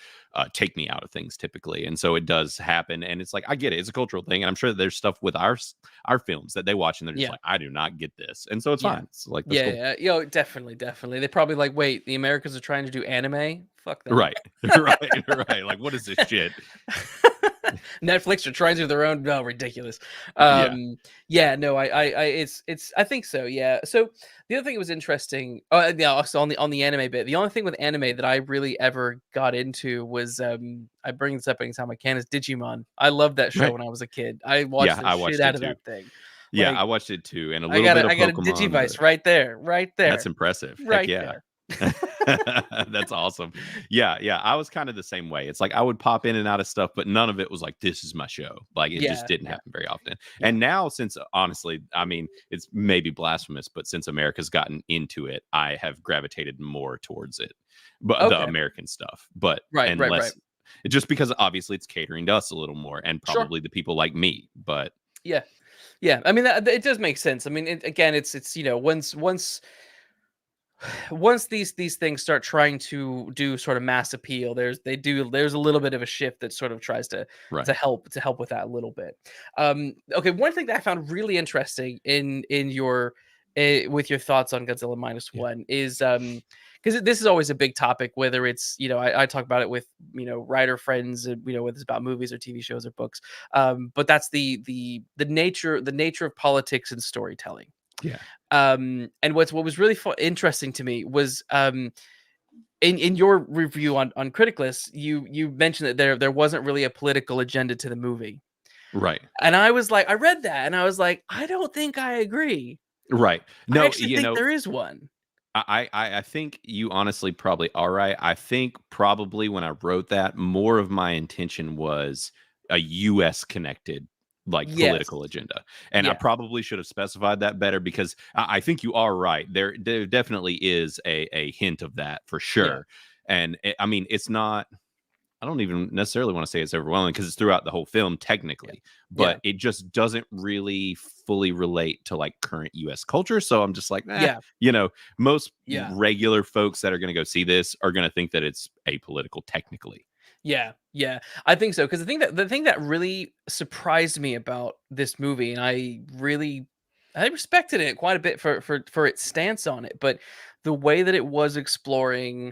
take me out of things typically, and so it does happen. And it's like, I get it, it's a cultural thing, and I'm sure that there's stuff with our films that they watch and they're just
yeah,
like, I do not get this, and so it's
yeah,
fine. It's like, that's
yeah,
cool.
yeah. Yo, definitely, definitely. They probably like, wait, the Americans are trying to do anime. Fuck them.
Right. Right. Right. Like, what is this shit?
Netflix are trying to do their own. No, ridiculous.
Yeah.
Yeah, no, it's, I think so. Yeah. So the other thing that was interesting. Oh, yeah. Also on the anime bit, the only thing with anime that I really ever got into was, I bring this up anytime I can, is Digimon. I loved that show
Right.
when I was a kid. I watched
Yeah,
the
I
shit
watched
out
it
of
too.
that thing.
Yeah,
Like
I watched it too, and a
I
little
got
bit
a,
of
I got a
Pokemon, but
Digivice right there, right
that's
there,
impressive. Heck
right
yeah.
there.
That's awesome. Yeah, yeah. I was kind of the same way. It's like I would pop in and out of stuff, but none of it was like, this is my show. Like, it just
Yeah,
didn't
yeah,
happen very often.
yeah.
And now, since honestly, I mean, it's maybe blasphemous, but since America's gotten into it, I have gravitated more towards it, but the
Okay.
American stuff, but
Right,
and
right, right.
less, just because obviously it's catering to us a little more and
Sure.
probably the people like me. But
Yeah. Yeah. I mean, it does make sense. I mean, again, it's once these things start trying to do sort of mass appeal, there's a little bit of a shift that sort of tries to
right.
help with that a little bit. Okay, one thing that I found really interesting in your with your thoughts on Godzilla Minus
Yeah.
One is because this is always a big topic, whether it's, I talk about it with, writer friends, whether it's about movies or TV shows or books. But that's the nature of politics and storytelling.
Yeah.
And what was really interesting to me was, in your review on Criticless, you mentioned that there wasn't really a political agenda to the movie,
Right.
and I was like, I read that, and I was like, I don't think I agree.
Right.
I
No,
actually think there is one.
I think you honestly probably are right. I think probably when I wrote that, more of my intention was a US connected like
Yes.
political agenda. And I
Yeah.
probably should have specified that better, because I think you are right. There definitely is a hint of that for
Yeah.
sure. And I mean, it's not, I don't even necessarily want to say it's overwhelming, because it's throughout the whole film
Yeah.
technically,
Yeah.
but it just doesn't really fully relate to like current US culture. So I'm just like,
Yeah.
most
Yeah.
regular folks that are going to go see this are going to think that it's apolitical technically.
Yeah, yeah, I think so, because the thing that really surprised me about this movie, and I respected it quite a bit for its stance on it, but the way that it was exploring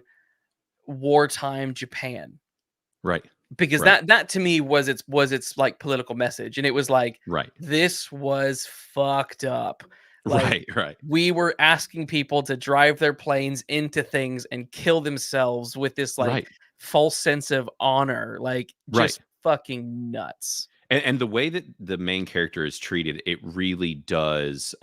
wartime Japan,
Right.
because
Right.
that to me was its like political message, and it was like,
Right.
this was fucked up. Like,
Right. Right.
we were asking people to drive their planes into things and kill themselves with this like
Right.
false sense of honor, like
Right.
just fucking nuts.
And the way that the main character is treated, it really does,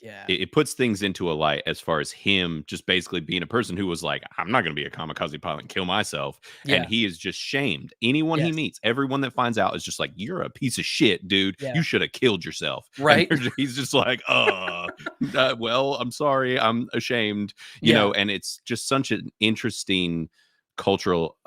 Yeah.
it puts things into a light as far as him just basically being a person who was like, "I'm not gonna be a kamikaze pilot and kill myself," and
Yeah.
he is just shamed. Anyone he
Yes.
meets, everyone that finds out is just like, "You're a piece of shit, dude.
Yeah.
You shoulda killed yourself." And
Right.
he's just like, well, I'm sorry. I'm ashamed,"
Yeah.
and it's just such an interesting cultural,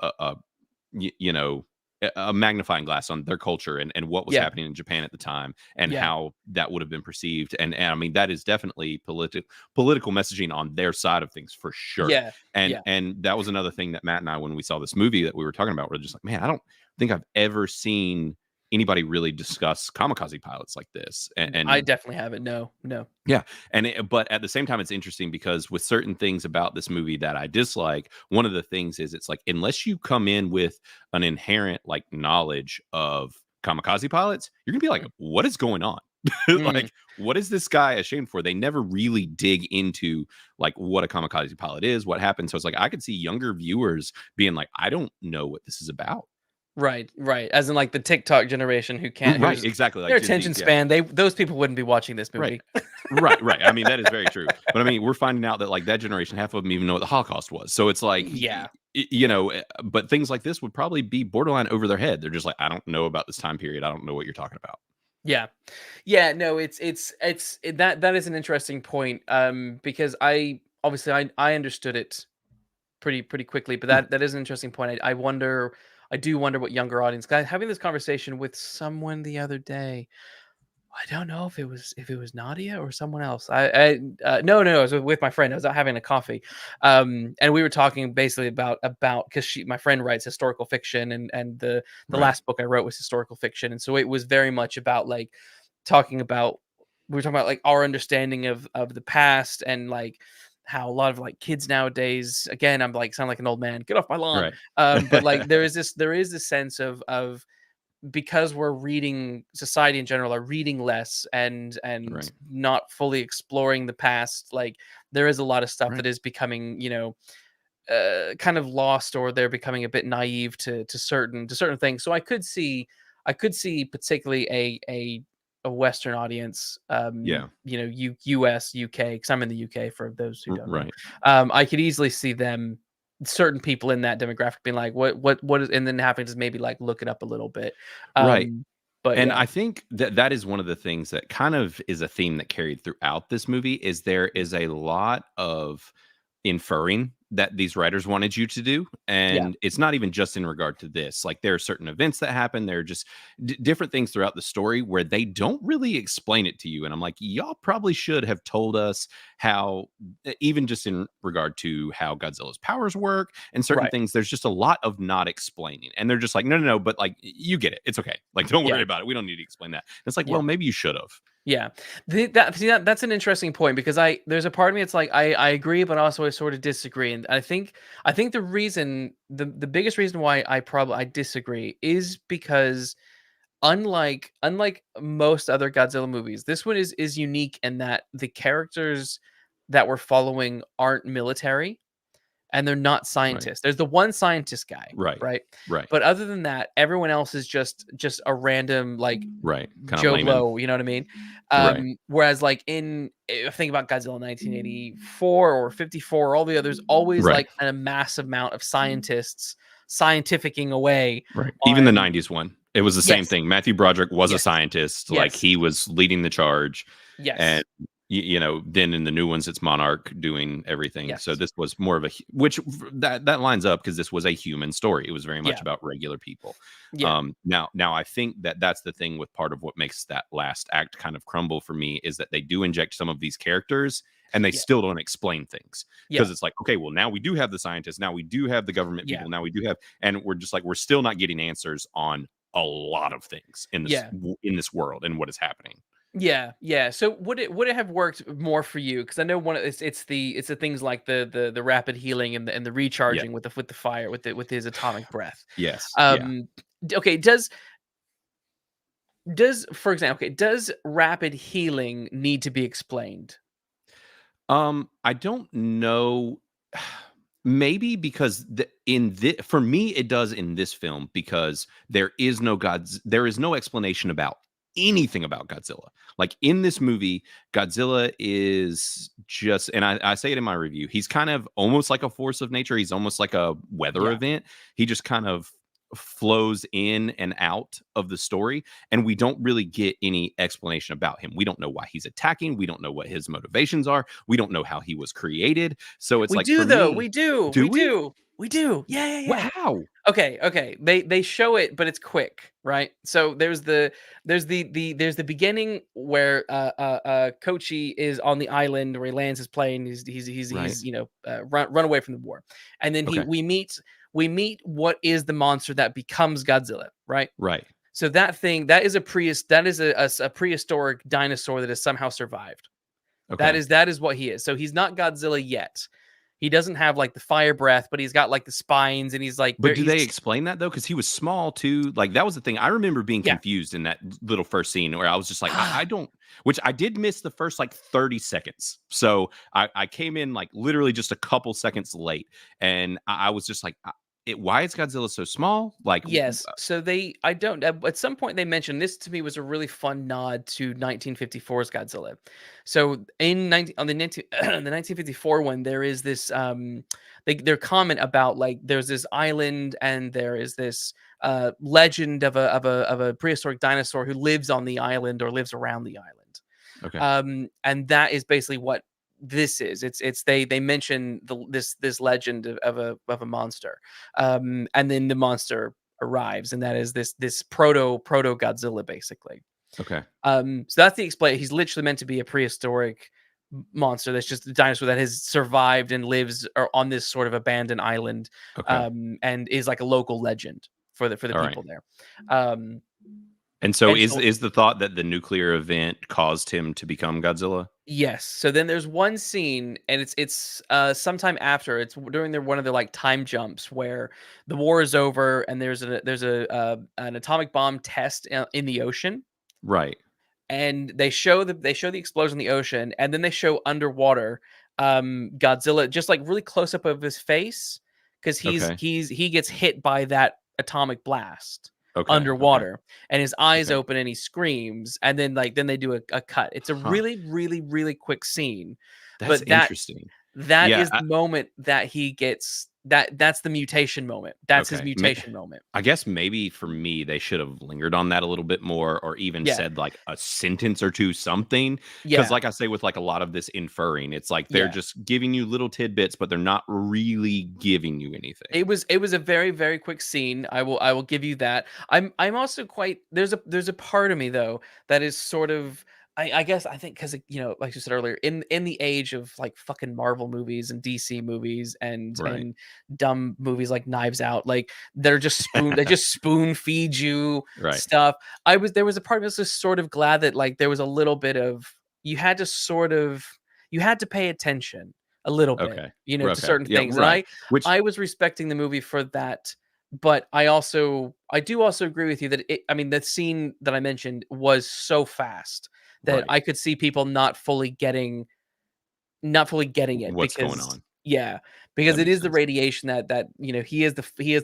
you know, a magnifying glass on their culture and what was
Yeah.
happening in Japan at the time and
Yeah.
how that would have been perceived. And I mean, that is definitely political messaging on their side of things for sure.
Yeah.
And
Yeah.
and that was another thing that Matt and I, when we saw this movie that we were talking about, we're just like, man, I don't think I've ever seen anybody really discuss kamikaze pilots like this.
I
And
definitely haven't. No. No.
yeah, but at the same time, it's interesting because with certain things about this movie that I dislike, one of the things is it's like unless you come in with an inherent like knowledge of kamikaze pilots, you're gonna be like,
Mm.
what is going on?
Mm.
Like, what is this guy ashamed for? They never really dig into like what a kamikaze pilot is, what happened. So it's like I could see younger viewers being like, I don't know what this is about.
Right. Right. As in like the TikTok generation who can't,
Right,
who's
exactly.
their
Like Gen
attention
Zs, yeah.
span, those people wouldn't be watching this
Right.
movie.
Right. I mean, that is very true. But I mean, we're finding out that like that generation, half of them even know what the Holocaust was. So it's like,
Yeah.
but things like this would probably be borderline over their head. They're just like, I don't know about this time period. I don't know what you're talking about.
Yeah. Yeah, no, that is an interesting point, because I obviously I understood it pretty quickly, but
Yeah.
that is an interesting point. I do wonder what younger audience. Guy having this conversation with someone the other day. I don't know if it was Nadia or someone else. No, I was with my friend. I was out having a coffee, and we were talking basically about because my friend writes historical fiction, and the
Right.
last book I wrote was historical fiction, and so it was very much about like talking about we were talking about like our understanding of the past and like how a lot of like kids nowadays, again, I'm like sound like an old man, get off my lawn.
Right.
But like there is this sense of because we're reading, society in general are reading less and
Right.
not fully exploring the past, like there is a lot of stuff
Right.
that is becoming, kind of lost, or they're becoming a bit naive to certain things. So I could see particularly a Western audience,
Yeah.
US, UK, because I'm in the UK for those who don't know.
Right.
I could easily see them, certain people in that demographic being like, what is, and then having to maybe like look it up a little bit.
Right.
But
And
yeah,
I think that that is one of the things that kind of is a theme that carried throughout this movie is there is a lot of inferring that these writers wanted you to do,
yeah,
and it's not even just in regard to this. Like there are certain events that happen, there are just different things throughout the story where they don't really explain it to you, and I'm like, y'all probably should have told us how, even just in regard to how Godzilla's powers work and certain
right,
things, there's just a lot of not explaining, and they're just like, no, but like you get it, it's okay, like don't worry
yeah.
about it, we don't need to explain that. And it's like,
Yeah.
well, maybe you should have.
Yeah. That's an interesting point, because there's a part of me, it's like I agree, but also I sort of disagree. And I think the biggest reason why I disagree is because unlike most other Godzilla movies, this one is unique in that the characters that we're following aren't military and they're not
Right.
scientists. There's the one scientist guy,
Right.
right?
Right.
But other than that, everyone else is just a random like
Right. Kind of
Joe
layman.
Blow, you know what I mean?
Right.
Whereas like think about Godzilla 1984 or 54, all the others, always
Right.
like a massive amount of scientists scientificing away
Right. Even the
on.
90s one, it was the same
Yes,
thing. Matthew Broderick was a
yes,
scientist, like
yes,
he was leading the charge. And
yes,
then in the new ones it's Monarch doing everything. So
yes,
this was more of which that lines up because this was a human story. It was very much
yeah,
about regular people.
yeah,
Now I think that that's the thing with part of what makes that last act kind of crumble for me is that they do inject some of these characters and they
yeah,
still don't explain things
yeah,
because it's like, okay, well, now we do have the scientists, now we do have the government
yeah,
people, now we do have, and we're just like, we're still not getting answers on a lot of things
yeah.
in this world and what is happening.
Yeah, yeah. So would it have worked more for you? Because I know one of it's the things like the rapid healing and the
Yeah.
recharging with the fire with his atomic breath.
Yes. Yeah.
Um, okay. Does for example, okay, does rapid healing need to be explained?
I don't know. Maybe because for me it does in this film because there is no explanation about anything about Godzilla. Like in this movie, Godzilla is just, and I say it in my review, he's kind of almost like a force of nature. He's almost like a weather
Yeah.
event. He just kind of flows in and out of the story, and we don't really get any explanation about him. We don't know why he's attacking. We don't know what his motivations are. We don't know how he was created. So it's
We
like
do
for
though.
me,
We do.
do
We
we?
do. We do. Yeah, yeah,
What?
yeah.
How?
Okay. They show it, but it's quick, right? So there's the beginning where Kochi is on the island where he lands his plane.
Right.
He's run away from the war, and then
Okay.
we meet what is the monster that becomes Godzilla, right?
Right.
So that is a prehistoric dinosaur that has somehow survived.
Okay.
That is what he is. So he's not Godzilla yet. He doesn't have like the fire breath, but he's got like the spines, and he's like
But
very
do they
he's
explain that though? Because he was small too. Like that was the thing. I remember being
yeah.
confused in that little first scene where I was just like, I don't. Which I did miss the first like 30 seconds. So I came in like literally just a couple seconds late, and I was just like, why is Godzilla so small? Like,
Yes. So I don't, at some point they mentioned this to me was a really fun nod to 1954's Godzilla. So on the 1954 one, there is this, their comment about like, there's this island and there is this, legend of a prehistoric dinosaur who lives on the island or lives around the island.
okay,
And that is basically what this is. They mention this legend of a monster, and then the monster arrives, and that is this proto Godzilla basically.
okay,
So that's the explain. He's literally meant to be a prehistoric monster that's just a dinosaur that has survived and lives on this sort of abandoned island,
okay.
and is like a local legend for the
All right.
people there. Um,
And so
and
is
so
is the thought that the nuclear event caused him to become Godzilla?
Yes. So then there's one scene, and it's sometime after. It's during one of their like time jumps where the war is over, and there's a an atomic bomb test in the ocean,
Right.
and they show the explosion in the ocean, and then they show underwater Godzilla just like really close up of his face because
Okay.
he gets hit by that atomic blast
Okay. Okay.
underwater, and his eyes
Okay.
open and he screams, and then they do a cut. It's a
Huh.
really quick scene,
That's
but that
interesting.
that
Yeah.
is the moment that he gets that's the mutation moment. That's his
Okay.
mutation moment.
I guess maybe for me, they should have lingered on that a little bit more, or even
Yeah.
said like a sentence or two, something. Because,
Yeah.
like I say, with like a lot of this inferring, it's like they're
Yeah.
just giving you little tidbits, but they're not really giving you anything.
It was a very quick scene. I will give you that. I'm also quite there's a part of me though that is sort of I guess I think because like you said earlier in the age of like fucking Marvel movies and DC movies
Right.
and dumb movies like Knives Out, like they just spoon feed you
Right.
stuff. There was a part of me that's just sort of glad that like there was a little bit of you had to sort of you had to pay attention a little bit,
Okay.
to
Okay.
certain
Yeah.
things. And
Right. Which,
I was respecting the movie for that, but I do also agree with you that I mean, the scene that I mentioned was so fast that
right.
I could see people not fully getting it
What's going
because
on?
yeah, because
That
it
makes
is the
sense.
radiation that he is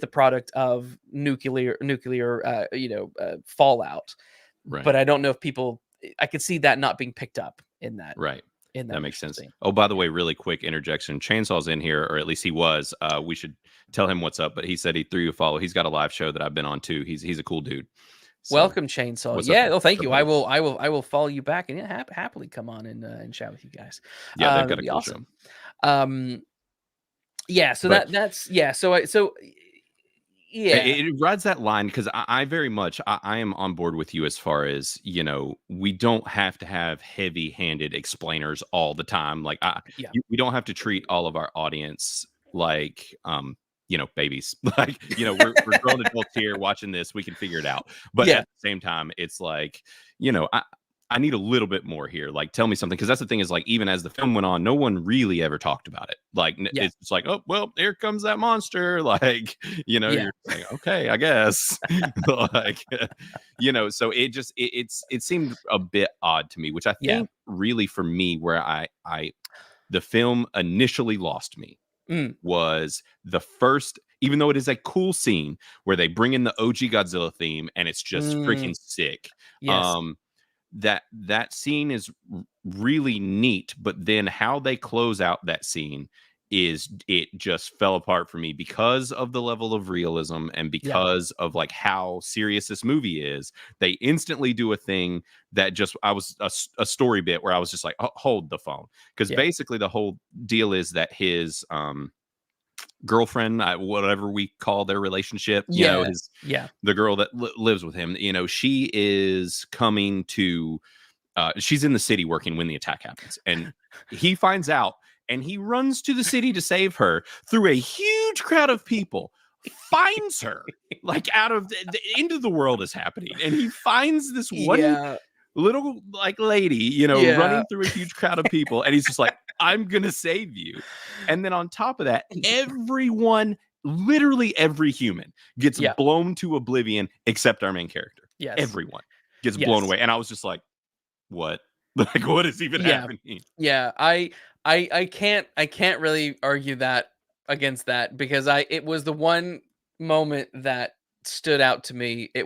the product of nuclear fallout.
Right.
But I don't know if I could see that not being picked up in that
Right. That makes
initial
sense.
scene.
Oh, by the
Yeah.
way, really quick interjection. Chainsaw's in here, or at least he was. We should tell him what's up. But he said he threw you a follow. He's got a live show that I've been on too. He's a cool dude. So
Welcome, Chainsaw.
what's up,
Yeah,
man?
oh, thank
Go
you.
ahead.
I will follow you back and yeah, happily come on and chat with you guys.
Yeah, they've got
That'd
a
be
cool show.
awesome. Um, yeah. So
But
that's yeah. So yeah,
it rides that line because I very much I am on board with you as far as we don't have to have heavy-handed explainers all the time. Like
yeah,
we don't have to treat all of our audience like babies. Like we're grown adults here watching this. We can figure it out. But
yeah,
at the same time, it's like I need a little bit more here. Like, tell me something. Because that's the thing is, like, even as the film went on, no one really ever talked about it. Like,
yeah,
it's just like, oh, well, here comes that monster. Like,
yeah,
you're like, okay, I guess. Like, so it seemed a bit odd to me, which I
yeah.
think really for me, where the film initially lost me
Mm.
was the first, even though it is a cool scene where they bring in the OG Godzilla theme and it's just freaking sick.
Yes.
That scene is really neat, but then how they close out that scene is, it just fell apart for me because of the level of realism and
Yeah.
because of like how serious this movie is. They instantly do a thing that just, I was a story bit where I was just like, hold the phone, because
Yeah.
basically the whole deal is that his girlfriend, whatever we call their relationship,
Yeah.
his,
Yeah.
the girl that lives with him, she is coming to she's in the city working when the attack happens, and he finds out and he runs to the city to save her through a huge crowd of people, finds her like out of the end of the world is happening, and he finds this one
Yeah.
little like lady,
Yeah.
running through a huge crowd of people, and he's just like, I'm gonna save you. And then on top of that, everyone, literally every human, gets
Yeah.
blown to oblivion except our main character.
Yes.
Everyone gets blown
Yes.
away, and I was just like, what? Like, what is even
Yeah.
happening?
Yeah. I can't really argue that against that, because it was the one moment that stood out to me. I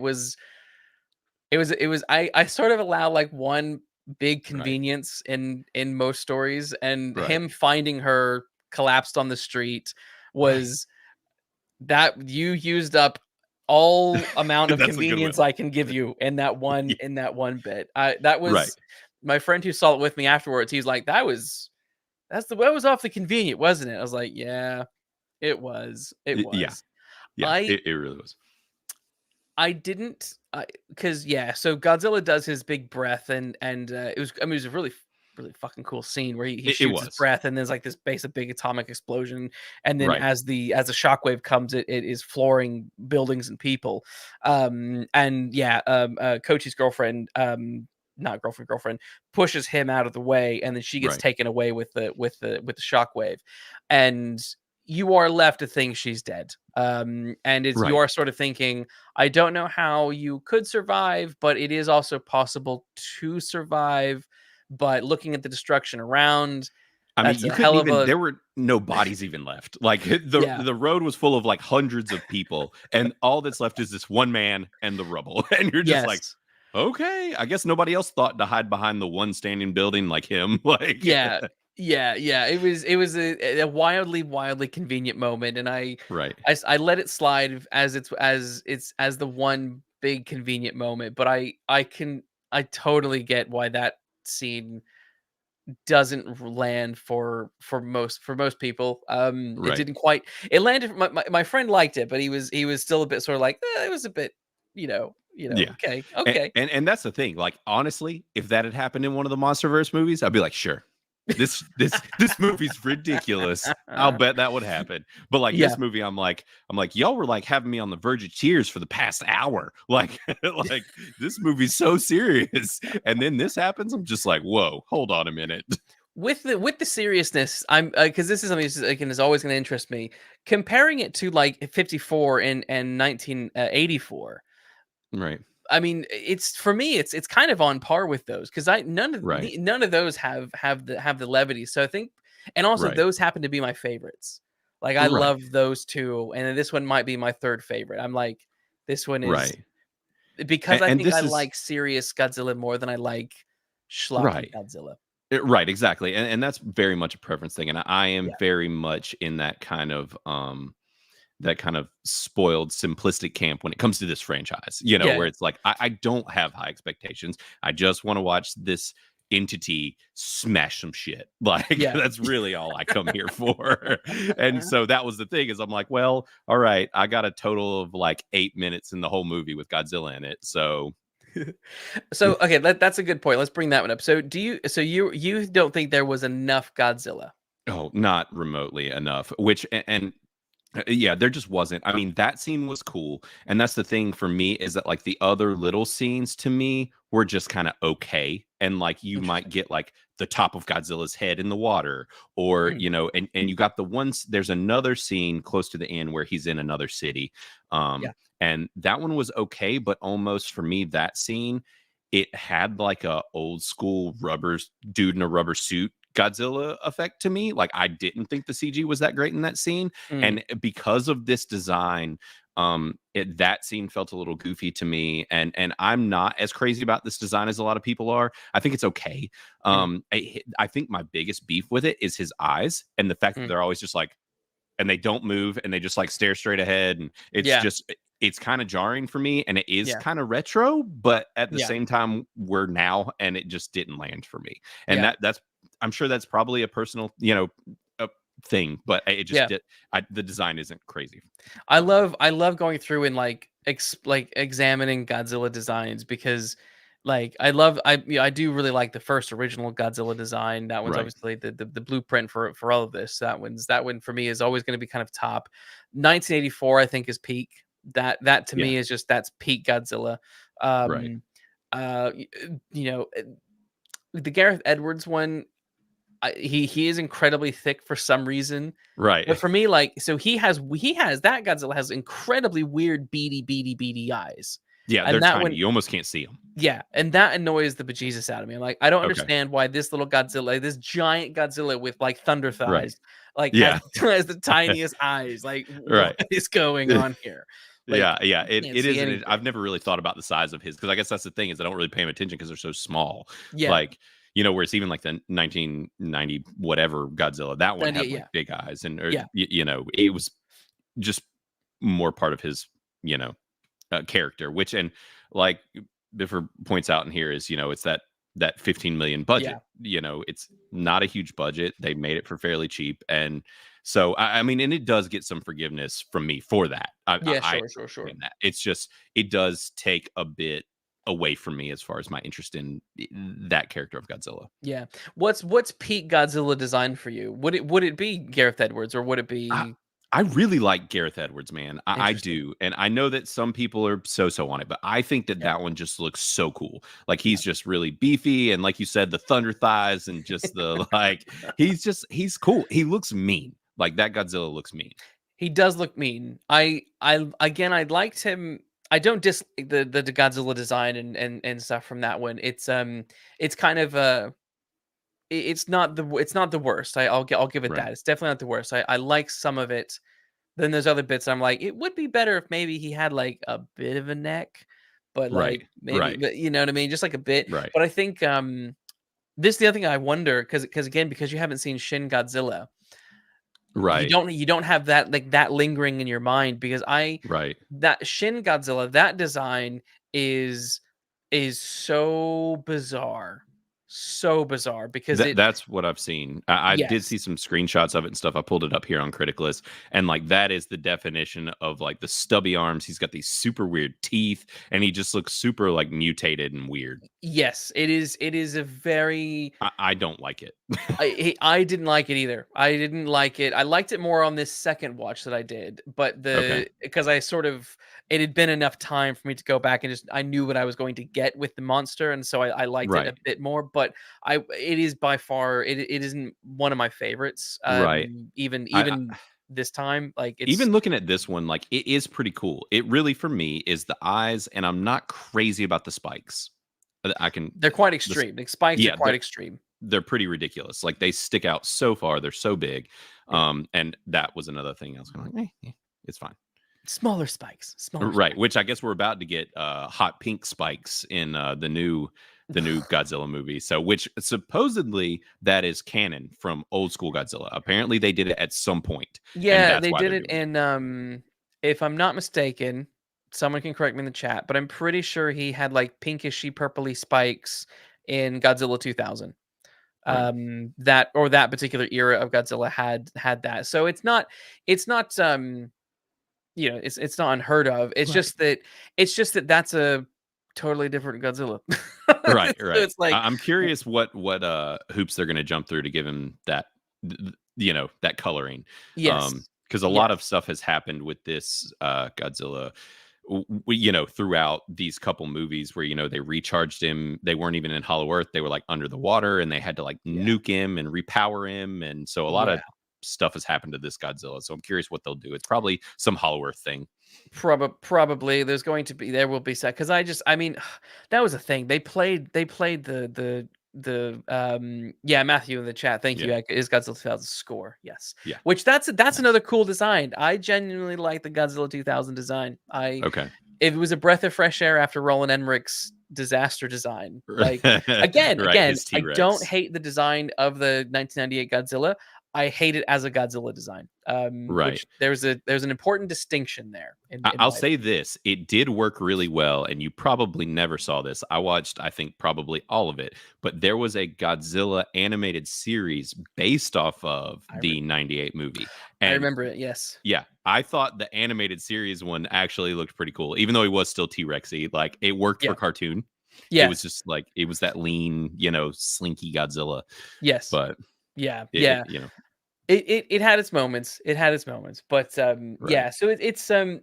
sort of allow like one big
Right,
convenience in most stories, and
right,
him finding her collapsed on the street
right.
was that you used up all amount of
That's a good
convenience
one.
I can give you in that one
Yeah,
bit. That
right.
was my friend who saw it with me afterwards. He's like, that was awfully convenient, wasn't it? I was like, yeah, it was. It
Yeah,
was.
yeah.
I
It really was.
I didn't, because yeah, so Godzilla does his big breath, and it was, I mean, it was a really fucking cool scene where he
It
shoots his
was.
breath, and there's like this base of big atomic explosion, and then
Right,
as the shockwave comes, it is flooring buildings and people, and yeah, Kochi's girlfriend, not girlfriend, pushes him out of the way, and then she gets
right,
taken away with the shockwave, and you are left to think she's dead. And it's, you
right.
are sort of thinking, I don't know how you could survive, but it is also possible to survive. But looking at the destruction around,
I mean,
that's
you
a
couldn't
hell of
even,
a
there were no bodies even left. Like
yeah.
the road was full of like hundreds of people, and all that's left is this one man and the rubble. And you're just like,
Yes.
okay, I guess nobody else thought to hide behind the one standing building like him. Like,
Yeah. Yeah. It was a wildly convenient moment, and
right,
I let it slide as the one big convenient moment. But I totally get why that scene doesn't land for most people. It
right.
didn't quite. It landed. My friend liked it, but he was still a bit sort of like, it was a bit,
Yeah.
okay,
And,
okay,
and that's the thing. Like, honestly, if that had happened in one of the MonsterVerse movies, I'd be like, sure. This movie's ridiculous. I'll bet that would happen. But like
yeah.
this movie, I'm like, y'all were like having me on the verge of tears for the past hour. Like, like this movie's so serious. And then this happens. I'm just like, whoa, hold on a minute.
With the seriousness, I'm because this is something that's, again, is always going to interest me. Comparing it to like 54 and 1984.
Right.
I mean, it's, for me, it's kind of on par with those, because I
Right.
none of those have the levity. So I think, and also
Right.
those happen to be my favorites. Like, I
Right.
love those two, and then this one might be my third favorite. I'm like, this one is,
Right.
because
And,
I
and
think I
this is
like serious Godzilla more than I like schlocky
right.
Godzilla.
Right, exactly. And that's very much a preference thing. And I am
Yeah.
very much in that kind of spoiled simplistic camp when it comes to this franchise, where
Yeah.
it's like I don't have high expectations. I just want to watch this entity smash some shit. Like,
Yeah.
that's really all I come here for. And so that was the thing, is I'm like, well, all right, I got a total of like 8 minutes in the whole movie with Godzilla in it. So
So, okay, that's a good point. Let's bring that one up. So you don't think there was enough Godzilla?
oh, not remotely enough, which and yeah, there just wasn't. I mean, that scene was cool. And that's the thing for me, is that like the other little scenes to me were just kind of okay. And like you might
Interesting.
get like the top of Godzilla's head in the water, or
Hmm.
and you got the ones, there's another scene close to the end where he's in another city.
Yeah.
And that one was okay, but almost for me, that scene, it had like a old school rubber dude in a rubber suit Godzilla effect to me. Like, I didn't think the CG was that great in that scene,
Mm,
and because of this design, that scene felt a little goofy to me, and I'm not as crazy about this design as a lot of people are. I think it's okay.
mm,
I think my biggest beef with it is his eyes and the fact that
mm.
they're always just like, and they don't move and they just like stare straight ahead, and
Yeah,
it's kind of jarring for me, and it is
yeah,
kind of retro, but at the
yeah,
same time we're now, and it just didn't land for me. And
yeah,
that's, I'm sure that's probably a personal, uh, thing, but it just
yeah.
did. The design isn't crazy.
I love going through and like examining Godzilla designs because like I do really like the first original Godzilla design. That one's
Right.
obviously the blueprint for all of this. That one for me is always going to be kind of top. 1984 I think is peak. That to
Yeah.
me is just that's peak Godzilla.
Right.
Um uh y- you know the Gareth Edwards one, he is incredibly thick for some reason.
Right.
But for me, like, so he has that Godzilla has incredibly weird beady eyes.
Yeah, they're
And that
tiny.
one,
You almost can't see them.
yeah, and that annoys the bejesus out of me. I'm like, I don't
Okay.
understand why this little Godzilla, this giant Godzilla with like thunder
Right.
thighs, like has
Yeah.
has the tiniest eyes. Like, what
Right.
is going on here? Like,
Yeah, yeah.
you
It
can't
it
see
isn't. I've
anything.
never really thought about the size of his, because I guess that's the thing, is I don't really pay him attention because they're so small.
Yeah.
Like, whereas even like the 1990 whatever Godzilla, that one
Then
had like
yeah.
big eyes, and
Yeah.
it was just more part of his, character. Which, and like Biffer points out in here, is, it's that 15 million budget.
Yeah.
It's not a huge budget. They made it for fairly cheap, and so I mean, and it does get some forgiveness from me for that.
Yeah,
I
sure.
understand that. It's just, it does take a bit away from me as far as my interest in that character of Godzilla.
Yeah. What's peak Godzilla design for you? Would it be Gareth Edwards or would it
I
be
I really like Gareth Edwards, man. I
interesting?
do, and I know that some people are so on it, but I think that
Yeah.
that one just looks so cool. Like,
Yeah.
he's just really beefy, and like you said, the thunder thighs, and just the like, he's cool. He looks mean. Like, that Godzilla looks mean.
He does look mean. I again I liked him. I don't dislike the Godzilla design and stuff from that one. It's kind of it's not the worst. I'll give it
Right.
that. It's definitely not the worst. I like some of it. Then there's other bits I'm like, it would be better if maybe he had like a bit of a neck, but
Right.
like maybe,
Right.
but you know what I mean, just like a bit.
Right.
But I think this is the other thing I wonder because again because you haven't seen Shin Godzilla, you
Right.
don't have that like that lingering in your mind because I
Right.
that Shin Godzilla that design is so bizarre because
That's what I've seen. I did
yes
see some screenshots of it and stuff. I pulled it up here on Criticless, and like, that is the definition of like the stubby arms. He's got these super weird teeth, and he just looks super like mutated and weird.
yes it is a very
I don't like it.
I didn't like it either. I didn't like it. I liked it more on this second watch that I did, but
Okay.
because I sort of it had been enough time for me to go back and just I knew what I was going to get with the monster, and so I liked it a
Right.
bit more. But it is by far it isn't one of my favorites.
Right. I
Even this time, like it's
Even looking at this one, like, it is pretty cool. It really, for me, is the eyes, and I'm not crazy about the spikes. I can
they're quite
this
extreme. The spikes are
Yeah,
quite extreme.
they're pretty ridiculous. Like, they stick out so far. They're so big.
Yeah,
And that was another thing I was kind of like, it's fine.
smaller spikes, smaller
Right,
spikes.
which I guess we're about to get hot pink spikes in the new Godzilla movie. So, which supposedly that is canon from old school Godzilla. Apparently they did it at some point, and
Yeah,
that's
they
why
did
they're
it
doing it.
in if I'm not mistaken, someone can correct me in the chat, but I'm pretty sure he had like pinkishy purpley spikes in Godzilla 2000.
Right.
That particular era of Godzilla had that. So it's not it's not unheard of.
Right.
It's just that that's a totally different Godzilla.
Right,
So
right.
it's like
I'm curious what hoops they're gonna jump through to give him that, that coloring.
yes.
Because a lot
Yes.
of stuff has happened with this Godzilla, throughout these couple movies, where, they recharged him. They weren't even in Hollow Earth. They were like under the water, and they had to like
Yeah.
nuke him and repower him. And so a lot
Yeah.
of stuff has happened to this Godzilla. So I'm curious what they'll do. It's probably some Hollow Earth thing.
Probably there will be set because I mean that was a thing they played Matthew in the chat. Thank you.
Yeah.
Is Godzilla 2000 score? Yes.
Yeah.
Which that's
Nice.
another cool design. I genuinely like the Godzilla 2000 design.
Okay.
It was a breath of fresh air after Roland Emmerich's disaster design. Like
Right,
again,
his
I don't
T-Rex.
hate the design of the 1998 Godzilla. I hate it as a Godzilla design.
Right.
Which there's an important distinction there. In
I'll
my
say
opinion.
this, it did work really well, and you probably never saw this. I watched, I think, probably all of it, but there was a Godzilla animated series based off of the 98 movie.
I
And
remember it. Yes.
yeah, I thought the animated series one actually looked pretty cool, even though he was still T-Rexy. Like, it worked
Yeah.
for cartoon. It was
Yes.
just like, it was that lean, slinky Godzilla.
Yes.
But
Yeah. It had its moments. It had its moments, but
Right.
yeah. So so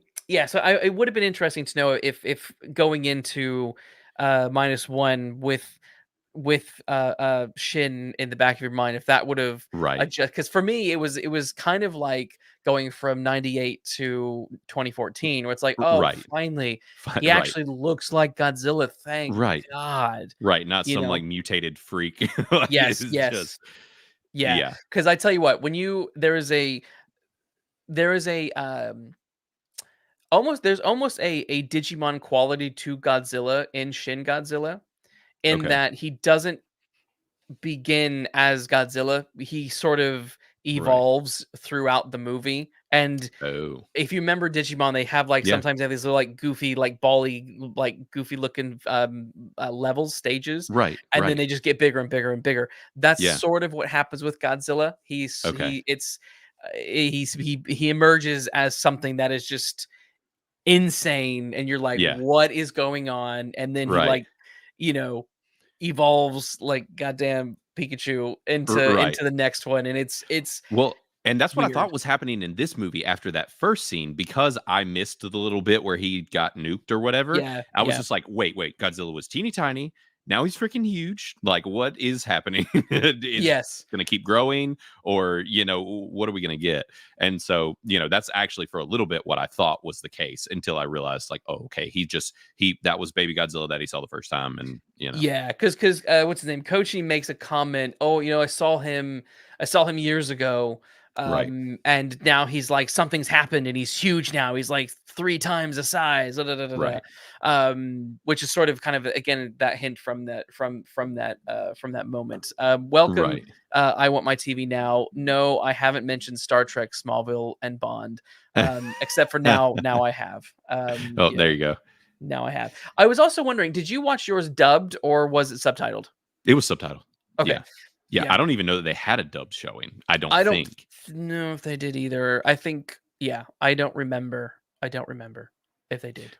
it would have been interesting to know if going into -1 with Shin in the back of your mind, if that would have
Right.
adjust. Because for me, it was kind of like going from 98 to 2014, where it's like, oh,
Right.
finally, he
Right.
actually looks like Godzilla. Thank
Right.
God.
Right. Not
You
some
know?
like mutated freak. Like,
Yes.
it's
Yes.
just,
Yeah.
yeah.
Because I tell you what, there is a there's almost a Digimon quality to Godzilla in Shin Godzilla, in
Okay.
that he doesn't begin as Godzilla. He sort of
Right.
evolves throughout the movie. And
Oh.
if you remember Digimon, they have like
Yeah.
sometimes they have these little like goofy, like bally, like goofy looking levels, stages,
Right.
and then
Right.
they just get bigger and bigger and bigger. That's
Yeah.
sort of what happens with Godzilla.
Okay.
He emerges as something that is just insane, and you're like,
Yeah.
what is going on? And then he
Right.
like, you know, evolves like goddamn Pikachu
Right.
into the next one, and it's
Well, and that's what I
weird.
thought was happening in this movie after that first scene, because I missed the little bit where he got nuked or whatever.
Yeah,
I was
yeah.
just like, wait, Godzilla was teeny tiny. Now he's freaking huge. Like, what is happening? Is
Yes.
going to keep growing, or, what are we going to get? And so, that's actually for a little bit what I thought was the case, until I realized, like, oh, okay, that was baby Godzilla that he saw the first time. And,
Yeah, because what's his name? Kochi makes a comment. Oh, I saw him years ago.
Right.
And now he's like, something's happened and he's huge now. He's like 3 times the size. Da, da, da, da, da.
Right.
Which is sort of kind of again that hint from that moment. Welcome.
Right.
I want my TV now. No, I haven't mentioned Star Trek, Smallville, and Bond. Except for now. Now I have.
Oh, there you go.
Now I have. I was also wondering, did you watch yours dubbed or was it subtitled?
It was subtitled.
Okay.
Yeah. I don't even know that they had a dub showing. I don't think.
know if they did either. I think, I don't remember. If they did.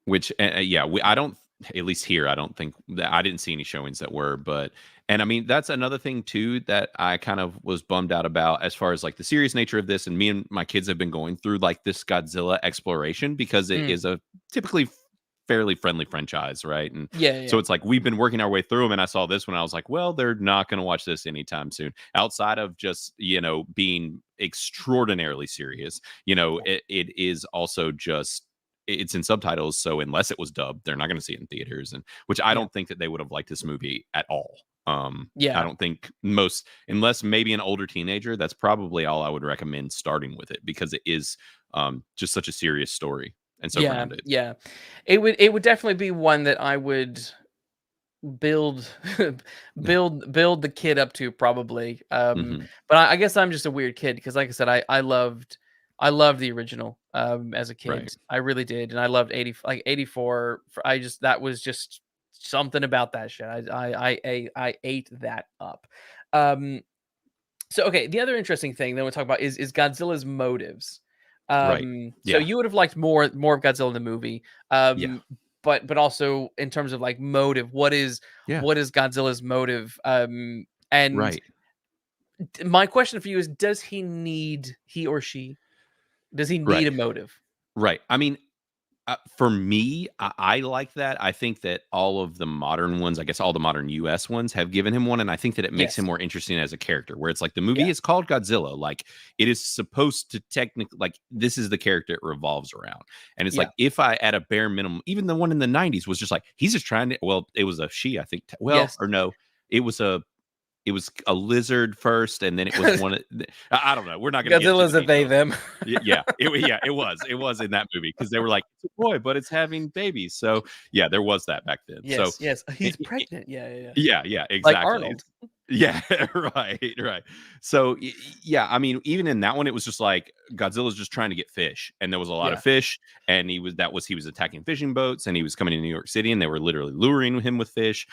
Which, I don't, at least here, I don't think that I didn't see any showings that were, and I mean, that's another thing too that I kind of was bummed out about, as far as like the serious nature of this. And me and my kids have been going through like this Godzilla exploration, because it is a typically fairly friendly franchise, right? And so it's like we've been working our way through them, and I saw this one, I was like, well, they're not going to watch this anytime soon, outside of just being extraordinarily serious. It is also just, it's in subtitles, so unless it was dubbed, they're not going to see it in theaters, and which I don't think that they would have liked this movie at all. I don't think unless maybe an older teenager, that's probably all I would recommend starting with it, because it is just such a serious story. And so grounded.
Yeah. It would definitely be one that I would build build the kid up to, probably.
Mhm.
But I guess I'm just a weird kid, because like I said, I loved the original as a kid.
Right.
I really did. And I loved 84. That was just something about that shit. I ate that up. So okay, the other interesting thing that we'll talk about is Godzilla's motives.
Right.
So
Yeah.
you would have liked more of Godzilla in the movie.
Yeah.
But also in terms of like motive, what is
Yeah.
Godzilla's motive? And
Right.
my question for you is, does he or she need a motive?
Right. I mean, for me, I like that. I think that all of the modern ones, I guess all the modern US ones, have given him one. And I think that it makes him more interesting as a character, where it's like the movie is called Godzilla. Like, it is supposed to technically, like, this is the character it revolves around. And it's like, if I, at a bare minimum, even the one in the 90s was just like, he's just trying to, well, it was a she, I think. Well, or no. it was a lizard first, and then it was one. I don't know. We're not going to get into
Godzilla's
the
a they
details.
them.
Yeah, it was in that movie because they were like, it's a boy, but it's having babies. So yeah, there was that back then. So
Yes,
i-
he's
i-
pregnant. Yeah.
yeah,
Like
exactly.
Arnold.
Yeah, right. So yeah, I mean, even in that one, it was just like Godzilla's just trying to get fish, and there was a lot of
Yeah,
fish, and he was attacking fishing boats, and he was coming to New York City, and they were literally luring him with fish.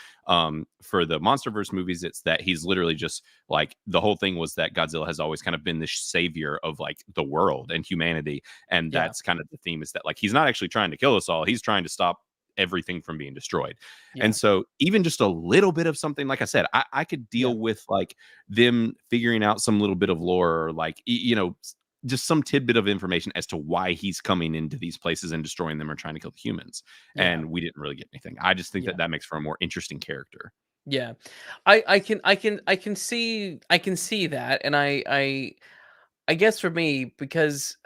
For the MonsterVerse movies, it's that he's literally just like the whole thing was that Godzilla has always kind of been this savior of like the world and humanity, and
yeah,
that's kind of the theme is that like he's not actually trying to kill us all, he's trying to stop everything from being destroyed.
yeah,
And so even just a little bit of something, like I said, I could
yeah,
deal with like them figuring out some little bit of lore or like just some tidbit of information as to why he's coming into these places and destroying them or trying to kill the humans.
yeah,
And we didn't really get anything. I just think
yeah,
that makes for a more interesting character.
yeah. I can see that, and I guess for me, because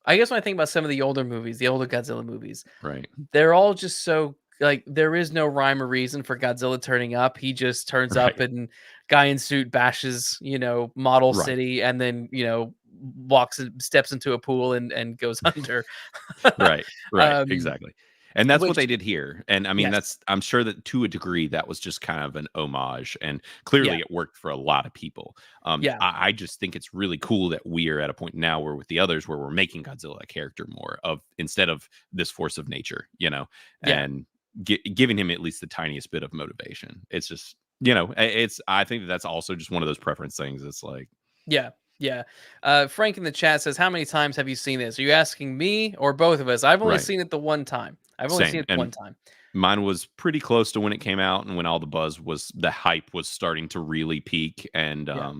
I guess when I think about some of the older movies, the older Godzilla movies,
Right.
they're all just so like there is no rhyme or reason for Godzilla turning up. He just turns up
Right.
and guy in suit bashes, Model
Right.
City, and then, steps into a pool and goes under.
Right,
um,
exactly. And that's what
which
they did here. And I mean,
yes,
that's I'm sure that to a degree that was just kind of an homage, and
yeah,
clearly it worked for a lot of people.
yeah,
I just think it's really cool that we are at a point now where with the others where we're making Godzilla a character more of instead of this force of nature,
yeah.
and giving him at least the tiniest bit of motivation. It's just, it's I think that that's also just one of those preference things. It's like,
Yeah, yeah. Frank in the chat says, "How many times have you seen this?" Are you asking me or both of us? I've only
right,
seen it the one time. I've only seen
same.
it the
And
one time.
mine was pretty close to when it came out and when all the hype was starting to really peak. And
Yeah.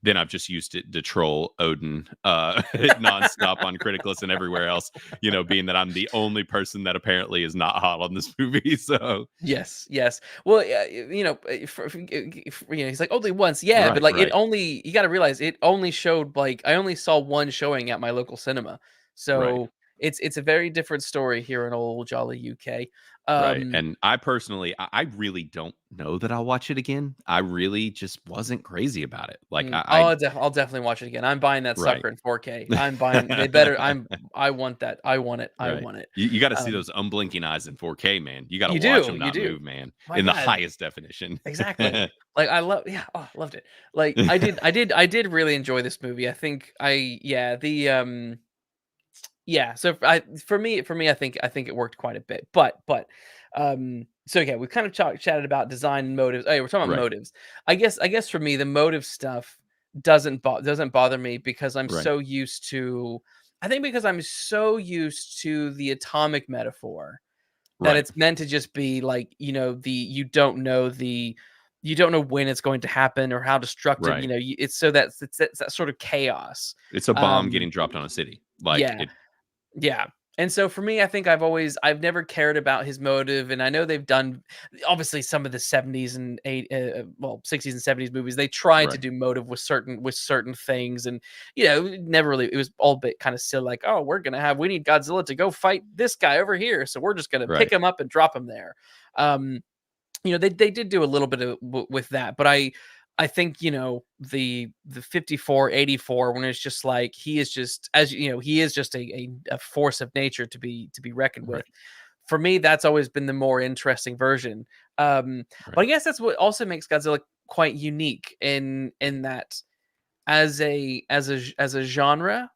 then I've just used it to troll Odin nonstop on Criticless and everywhere else, being that I'm the only person that apparently is not hot on this movie. So,
Yes, yes. Well, yeah, he's like only once. Yeah, but like it
right,
only you got to realize it only showed like I only saw one showing at my local cinema.
right.
So it's a very different story here in old jolly UK.
Right.
Um,
And I personally, I really don't know that I'll watch it again. I really just wasn't crazy about it. Like,
I'll definitely watch it again. I'm buying that
right.
sucker in 4K. I'm buying. They better. I want that. I want it. I
Right.
want it.
You got to see
Um,
those unblinking eyes in 4K, man. You got to
you
watch
do.
them
You
not
do.
move, man,
My
in the
God.
highest definition.
Exactly. Like I love yeah, oh, loved it. Like I did really enjoy this movie. I think I yeah, the yeah, so for me I think it worked quite a bit. But so yeah, we kind of chatted about design and motives. Oh, yeah, we're talking about
Right.
motives. I guess for me the motive stuff doesn't bother me because I'm
Right.
so used to I think because I'm so used to the atomic metaphor that
Right.
it's meant to just be like, you don't know when it's going to happen or how destructive,
Right.
it's so that it's that sort of chaos.
It's a bomb
Um,
getting dropped on a city. Like
yeah,
it.
yeah. And so for me, I think I've never cared about his motive, and I know they've done obviously some of the 70s and 60s and 70s movies. They tried to
Right.
do motive with certain things, and never really. It was all bit kind of silly, like, oh, we need Godzilla to go fight this guy over here, so we're just gonna pick
Right.
him up and drop him there. Um, they did do a little bit of with that, but I think the 54 84 when it's just like he is just he is just a force of nature to be reckoned with.
Right.
For me, that's always been the more interesting version. But I
Right.
guess that's what also makes Godzilla quite unique in that as a genre,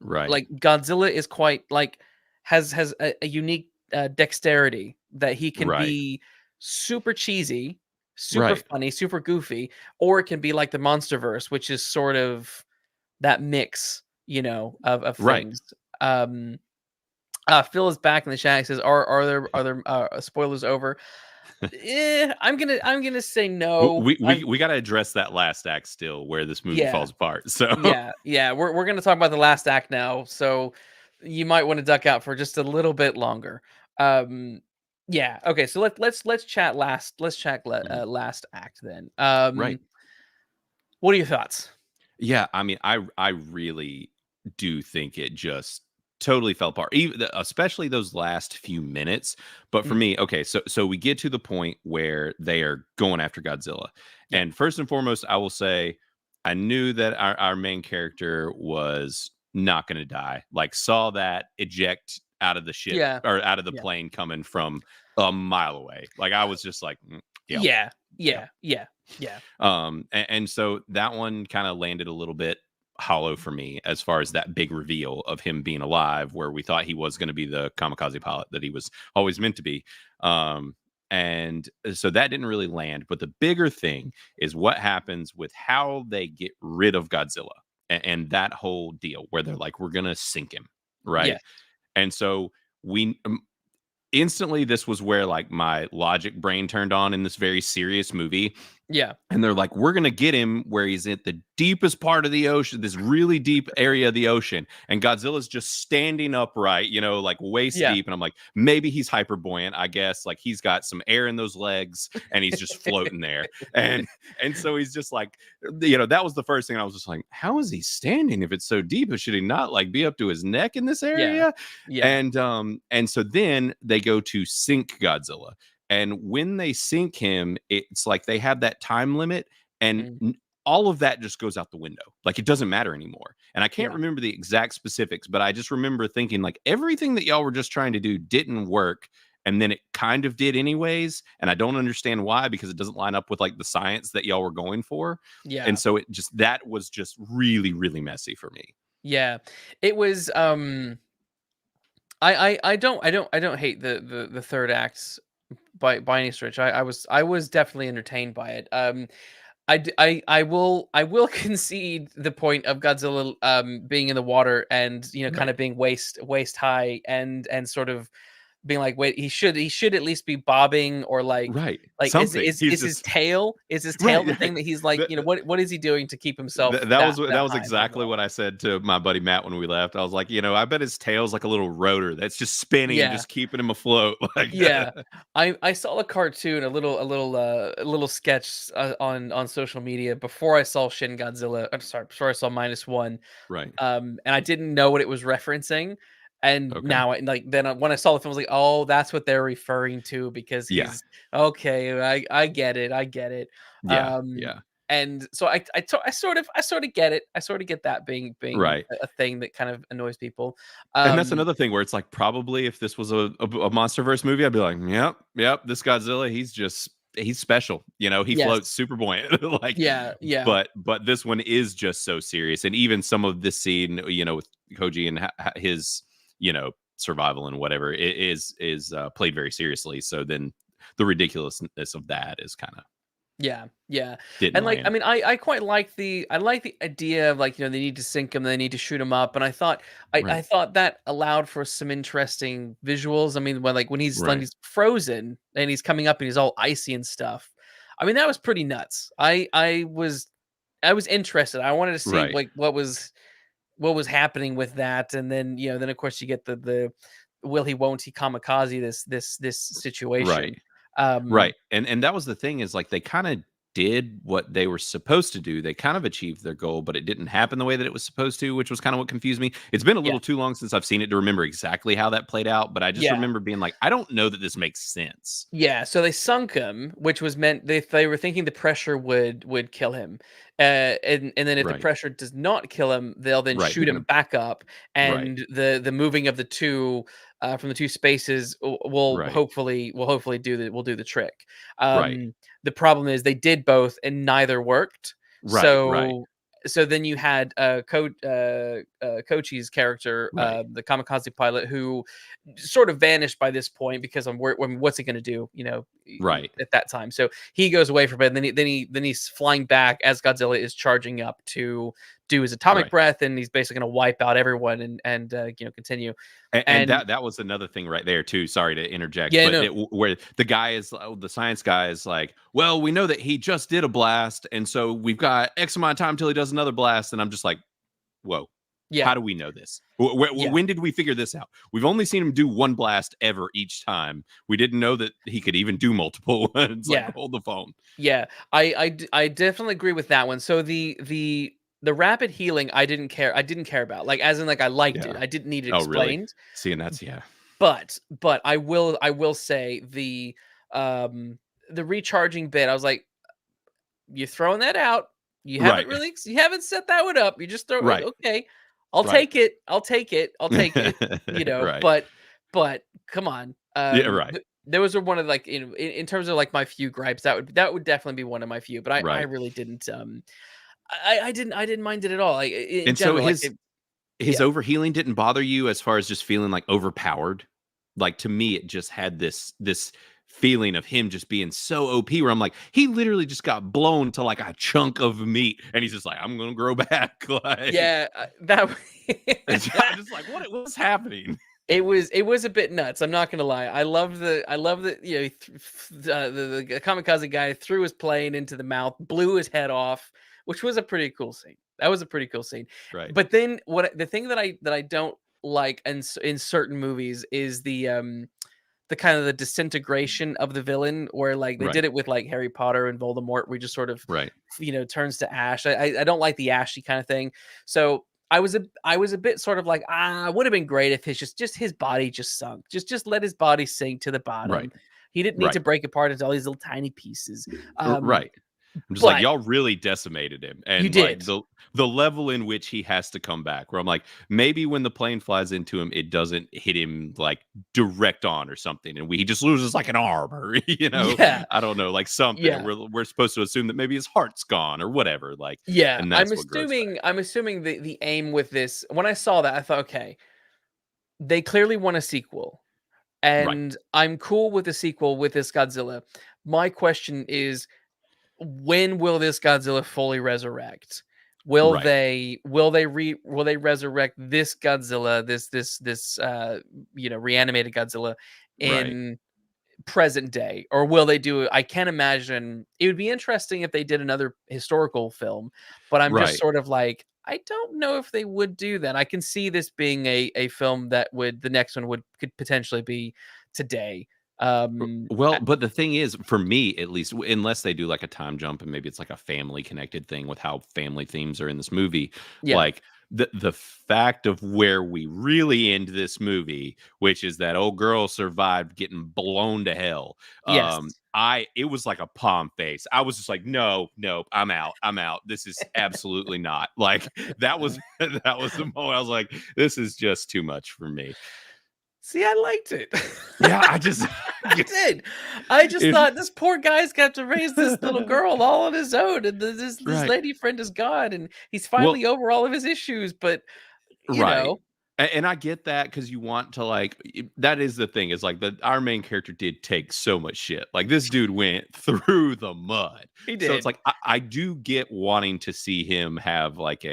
Right.
like Godzilla is quite like has a unique dexterity that he can
Right.
be super cheesy, super
Right.
funny, super goofy, or it can be like the Monsterverse, which is sort of that mix, of
Right.
things. Um, Phil is back in the chat. He says, "Are there spoilers over?" I'm gonna say no.
We got to address that last act still, where this movie
Yeah,
falls apart. So,
yeah. We're gonna talk about the last act now, so you might want to duck out for just a little bit longer. Um, yeah. Okay. So let's chat last. Let's chat
Mhm.
last act then.
Right.
What are your thoughts?
Yeah, I mean, I really do think it just totally fell apart, even especially those last few minutes. But for
Mm,
me, okay, so we get to the point where they are going after Godzilla,
yeah.
and first and foremost, I will say I knew that our main character was not going to die. Like, saw that eject out of the ship
Yeah.
or out of the
Yeah.
plane coming from a mile away. Like, I was just like, yep,
Yeah.
yep.
Yeah. Yeah. Yeah.
And so that one kind of landed a little bit hollow for me as far as that big reveal of him being alive, where we thought he was going to be the kamikaze pilot that he was always meant to be. And so that didn't really land. But the bigger thing is what happens with how they get rid of Godzilla and that whole deal where they're like, we're going to sink him. Right.
Yes.
And so we instantly, this was where like my logic brain turned on in this very serious movie.
Yeah.
And they're like, we're going to get him where he's at the deepest part of the ocean, this really deep area of the ocean. And Godzilla's just standing upright, like waist
Yeah.
deep. And I'm like, maybe he's hyperbuoyant, I guess. Like he's got some air in those legs and he's just floating there. And so he's just like, that was the first thing I was just like, how is he standing if it's so deep? Should he not like be up to his neck in this area?
Yeah.
And so then they go to sink Godzilla. And when they sink him, it's like they have that time limit, and
Mm,
all of that just goes out the window. Like it doesn't matter anymore. And I can't
yeah.
remember the exact specifics, but I just remember thinking like everything that y'all were just trying to do didn't work. And then it kind of did anyways. And I don't understand why, because it doesn't line up with like the science that y'all were going for.
Yeah.
And so that was just really, really messy for me.
Yeah. It was I don't hate the third act by any stretch. I was definitely entertained by it. I will concede the point of Godzilla being in the water and kind
Right.
of being waist high and sort of being like, wait, he should at least be bobbing, or
Right.
like is
Something.
is
He's
is his
just
tail the
right.
thing that he's like, what is he doing to keep himself
That was
that high above
exactly what
water?
I said to my buddy Matt when we left. I was like, I bet his tail's like a little rotor that's just spinning and
Yeah.
just keeping him afloat. Like,
Yeah, I saw a cartoon, a little sketch on social media before I saw Shin Godzilla. I'm sorry, before I saw Minus One,
right.
and I didn't know what it was referencing, and
Okay.
now when I saw the film, I was like, oh, that's what they're referring to, because
Yeah.
he's okay. I get it, I get it.
Yeah.
Um,
Yeah.
and so I sort of get it. I sort of get that being
Right.
a thing that kind of annoys people.
And that's
Um,
another thing where it's like probably if this was a MonsterVerse movie, I'd be like, yep, this Godzilla, he's special. He floats
yes,
super buoyant. Like,
yeah, yeah.
but this one is just so serious. And even some of this scene, with Koji and his, survival and whatever, it is played very seriously. So then the ridiculousness of that is kind of
Yeah, yeah.
didn't
And like, I
land.
mean, I quite like the idea of, like, they need to sink him, they need to shoot him up. And I thought I
Right.
thought that allowed for some interesting visuals. I mean, when
Right.
he's frozen and he's coming up and he's all icy and stuff. I mean, that was pretty nuts. I was interested. I wanted to see
Right.
like what was happening with that. And then, then of course you get the will he won't he kamikaze this situation.
Right.
Um
Right. And that was the thing, is like they kind of did what they were supposed to do. They kind of achieved their goal, but it didn't happen the way that it was supposed to, which was kind of what confused me. It's been a
yeah,
little too long since I've seen it to remember exactly how that played out, but I just
yeah.
remember being like, I don't know that this makes sense.
Yeah, so they sunk him, which was meant they were thinking the pressure would kill him, and then if the
Right.
pressure does not kill him, they'll then
Right.
shoot
They're
him
gonna
back up,
right.
and the moving of the two from the two spaces will
Right.
hopefully do the trick.
Right.
The problem is they did both and neither worked.
Right. Right.
So then you had Kochi's character,
Right.
the kamikaze pilot, who sort of vanished by this point because what's he going to do?
Right.
At that time. So he goes away from it, and then he's flying back as Godzilla is charging up to do his atomic
Right.
breath, and he's basically going to wipe out everyone and continue.
And
And
that was another thing right there too. Sorry to interject,
yeah,
but
no,
where the guy is, the science guy is like, well, we know that he just did a blast, and so we've got X amount of time till he does another blast. And I'm just like, whoa, how
yeah,
do we know this?
yeah,
When did we figure this out? We've only seen him do one blast ever each time. We didn't know that he could even do multiple ones. Like,
yeah.
hold the phone.
Yeah, I definitely agree with that one. So the the rapid healing I didn't care about. Like, as in, like, I liked it.
Yeah.
I didn't need it
Oh, really?
explained.
See, and that's yeah.
But I will say the recharging bit, I was like, "You're throwing that out.
Right.
You haven't set that one up. You just throw it,
Right.
okay. I'll
Right.
take it. I'll take it. I'll take it." You know,
Right.
but come on.
Yeah, right.
Those are one of, like, in terms of, like, my few gripes, that would definitely be one of my few, but I
Right.
really didn't, I didn't mind it at all. Like, in
And so
general, like,
his
yeah.
overhealing didn't bother you as far as just feeling like overpowered? Like to me, it just had this feeling of him just being so OP where I'm like, he literally just got blown to like a chunk of meat and he's just like, I'm gonna grow back. Like
Yeah, that
I'm just like, what's happening?
it was a bit nuts. I'm not gonna lie. I love that, the kamikaze guy threw his plane into the mouth, blew his head off, which was a pretty cool scene. That was a pretty cool scene.
Right.
But then the thing that I don't like in certain movies is the kind of the disintegration of the villain, where, like, they
Right.
did it with, like, Harry Potter and Voldemort, we just sort of,
Right.
turns to ash. I don't like the ashy kind of thing. So I was a bit sort of like, would have been great if just his body just sunk. Just let his body sink to the
Right.
bottom. He didn't need to
Right.
break apart into all these little tiny pieces. Um,
Right. I'm just like,
but
y'all really decimated him.
you
And like
did.
the level in which he has to come back, where I'm like, maybe when the plane flies into him, it doesn't hit him like direct on or something, and he just loses like an arm or
Yeah.
I don't know, like something. And
Yeah.
we're supposed to assume that maybe his heart's gone or whatever. Like,
Yeah.
and
I'm
that's what grows back.
assuming I'm assuming the aim with this, when I saw that, I thought, okay, they clearly want a sequel.
Right.
And I'm cool with the sequel with this Godzilla. My question is, when will this Godzilla fully resurrect?
Right.
Will they resurrect this Godzilla, this reanimated Godzilla
Right.
in present day, or will they do it? I can't imagine. It would be interesting if they did another historical film, but I'm just
Right.
sort of like, I don't know if they would do that. I can see this being a film that would the next one could potentially be today.
Well, but the thing is, for me at least, unless they do like a time jump and maybe it's like a family connected thing with how family themes are in this movie,
Yeah.
like the fact of where we really end this movie, which is that old girl survived getting blown to hell.
Yes.
It was like a palm face. I was just like, no, nope, I'm out. I'm out. This is absolutely not. Like that was that was the moment I was like, this is just too much for me.
See, I liked it.
Yeah, I just
I did. I just
if
thought, this poor guy's got to raise this little girl all on his own, and this
right.
lady friend is gone, and he's
Well,
finally over all of his issues. But you
right.
know,
And I get that because you want to like that is the thing is like our main character did take so much shit. Like this dude went through the mud.
he
So it's
did.
like I do get wanting to see him have like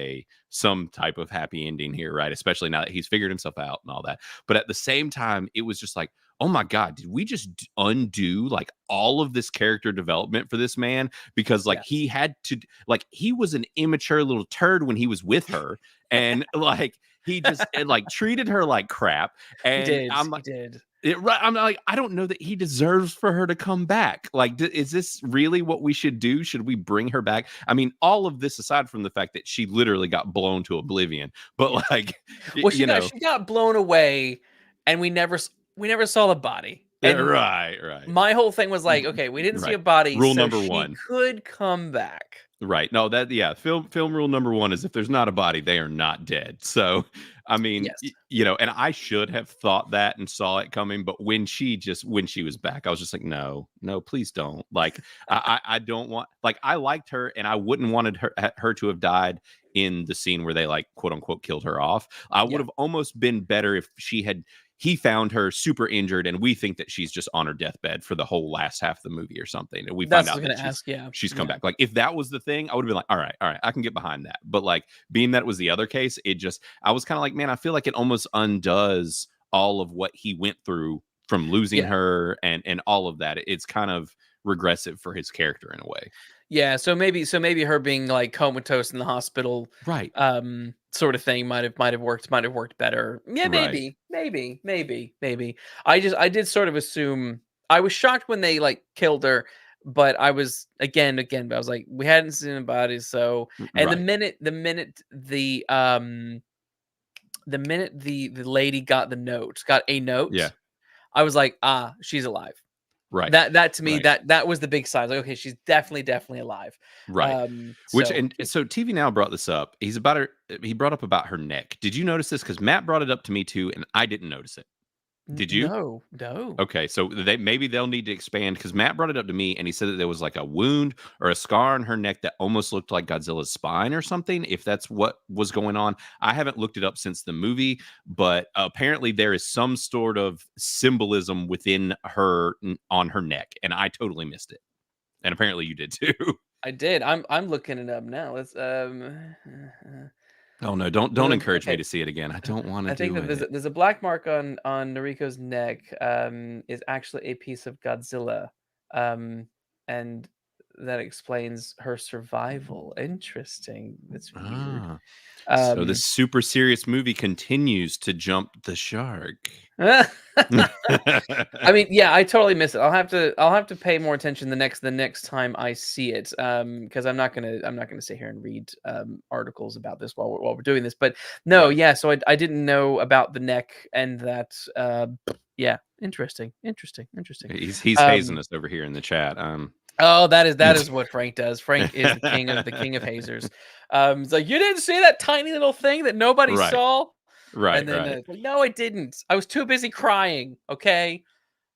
some type of happy ending here, right? Especially now that he's figured himself out and all that. But at the same time, it was just like, oh my God, did we just undo like all of this character development for this man? Because like
Yeah,
he had to like he was an immature little turd when he was with her. And like he just like treated her like crap.
he
And
did.
I'm
He
like,
did.
I'm like, I don't know that he deserves for her to come back. Like, is this really what we should do? Should we bring her back? I mean, all of this aside from the fact that she literally got blown to oblivion, but
Yeah.
like,
Well,
you know,
she got blown away, and we never saw the body. And
right, right,
my whole thing was like, okay, we didn't see a
right.
body,
Rule
so
number
she
one.
could come back.
Right. No, that yeah, film rule number 1 is if there's not a body, they are not dead. So, I mean,
Yes.
and I should have thought that and saw it coming, but when she was back, I was just like, no, no, please don't. Like, I don't want like I liked her and I wouldn't wanted her to have died in the scene where they like quote unquote killed her off. I would
Yeah.
have almost been better if he found her super injured and we think that she's just on her deathbed for the whole last half of the movie or something. And we find
That's what I
out
was
that
gonna ask. Yeah.
she's come
Yeah.
back. Like if that was the thing, I would have been like, all right, I can get behind that. But like being that it was the other case, I was kind of like, man, I feel like it almost undoes all of what he went through from losing
Yeah.
her and all of that. It's kind of regressive for his character in a way.
Yeah, so maybe her being, like, comatose in the hospital,
Right.
sort of thing might have worked better. Yeah,
Right.
maybe. I did sort of assume. I was shocked when they, like, killed her, but I was again, but I was like, we hadn't seen anybody, so and
Right.
the minute the lady got a
Yeah.
note, I was like, ah, she's alive.
Right.
That to me,
Right.
that was the big sign. Like, okay, she's definitely alive.
Right. Which
So
and so TV Now brought this up. He brought up about her neck. Did you notice this? Because Matt brought it up to me too, and I didn't notice it. Did you?
no, no.
Okay, so maybe they'll need to expand because Matt brought it up to me and he said that there was like a wound or a scar on her neck that almost looked like Godzilla's spine or something, if that's what was going on. I haven't looked it up since the movie, but apparently there is some sort of symbolism within her on her neck, and I totally missed it. And apparently you did too.
I did. I'm looking it up now. Let's
Oh no, don't encourage me
okay.
to see it again. I don't want to
I think
do
that
it.
there's a black mark on Noriko's neck. Is actually a piece of Godzilla, and that explains her survival. Interesting. That's weird.
Ah. So this
Um,
super serious movie continues to jump the shark.
I mean, yeah, I totally miss it. I'll have to pay more attention the next time I see it. Because I'm not gonna sit here and read articles about this while we're doing this. But no,
Right.
yeah. So I didn't know about the neck and that. Yeah, interesting.
He's hazing
Um,
us over here in the chat.
oh, that is what Frank does. Frank is the king of hazers. It's like, you didn't see that tiny little thing that nobody
Right.
saw. And
Right,
then
right,
it's like, no, I didn't. I was too busy crying. Okay.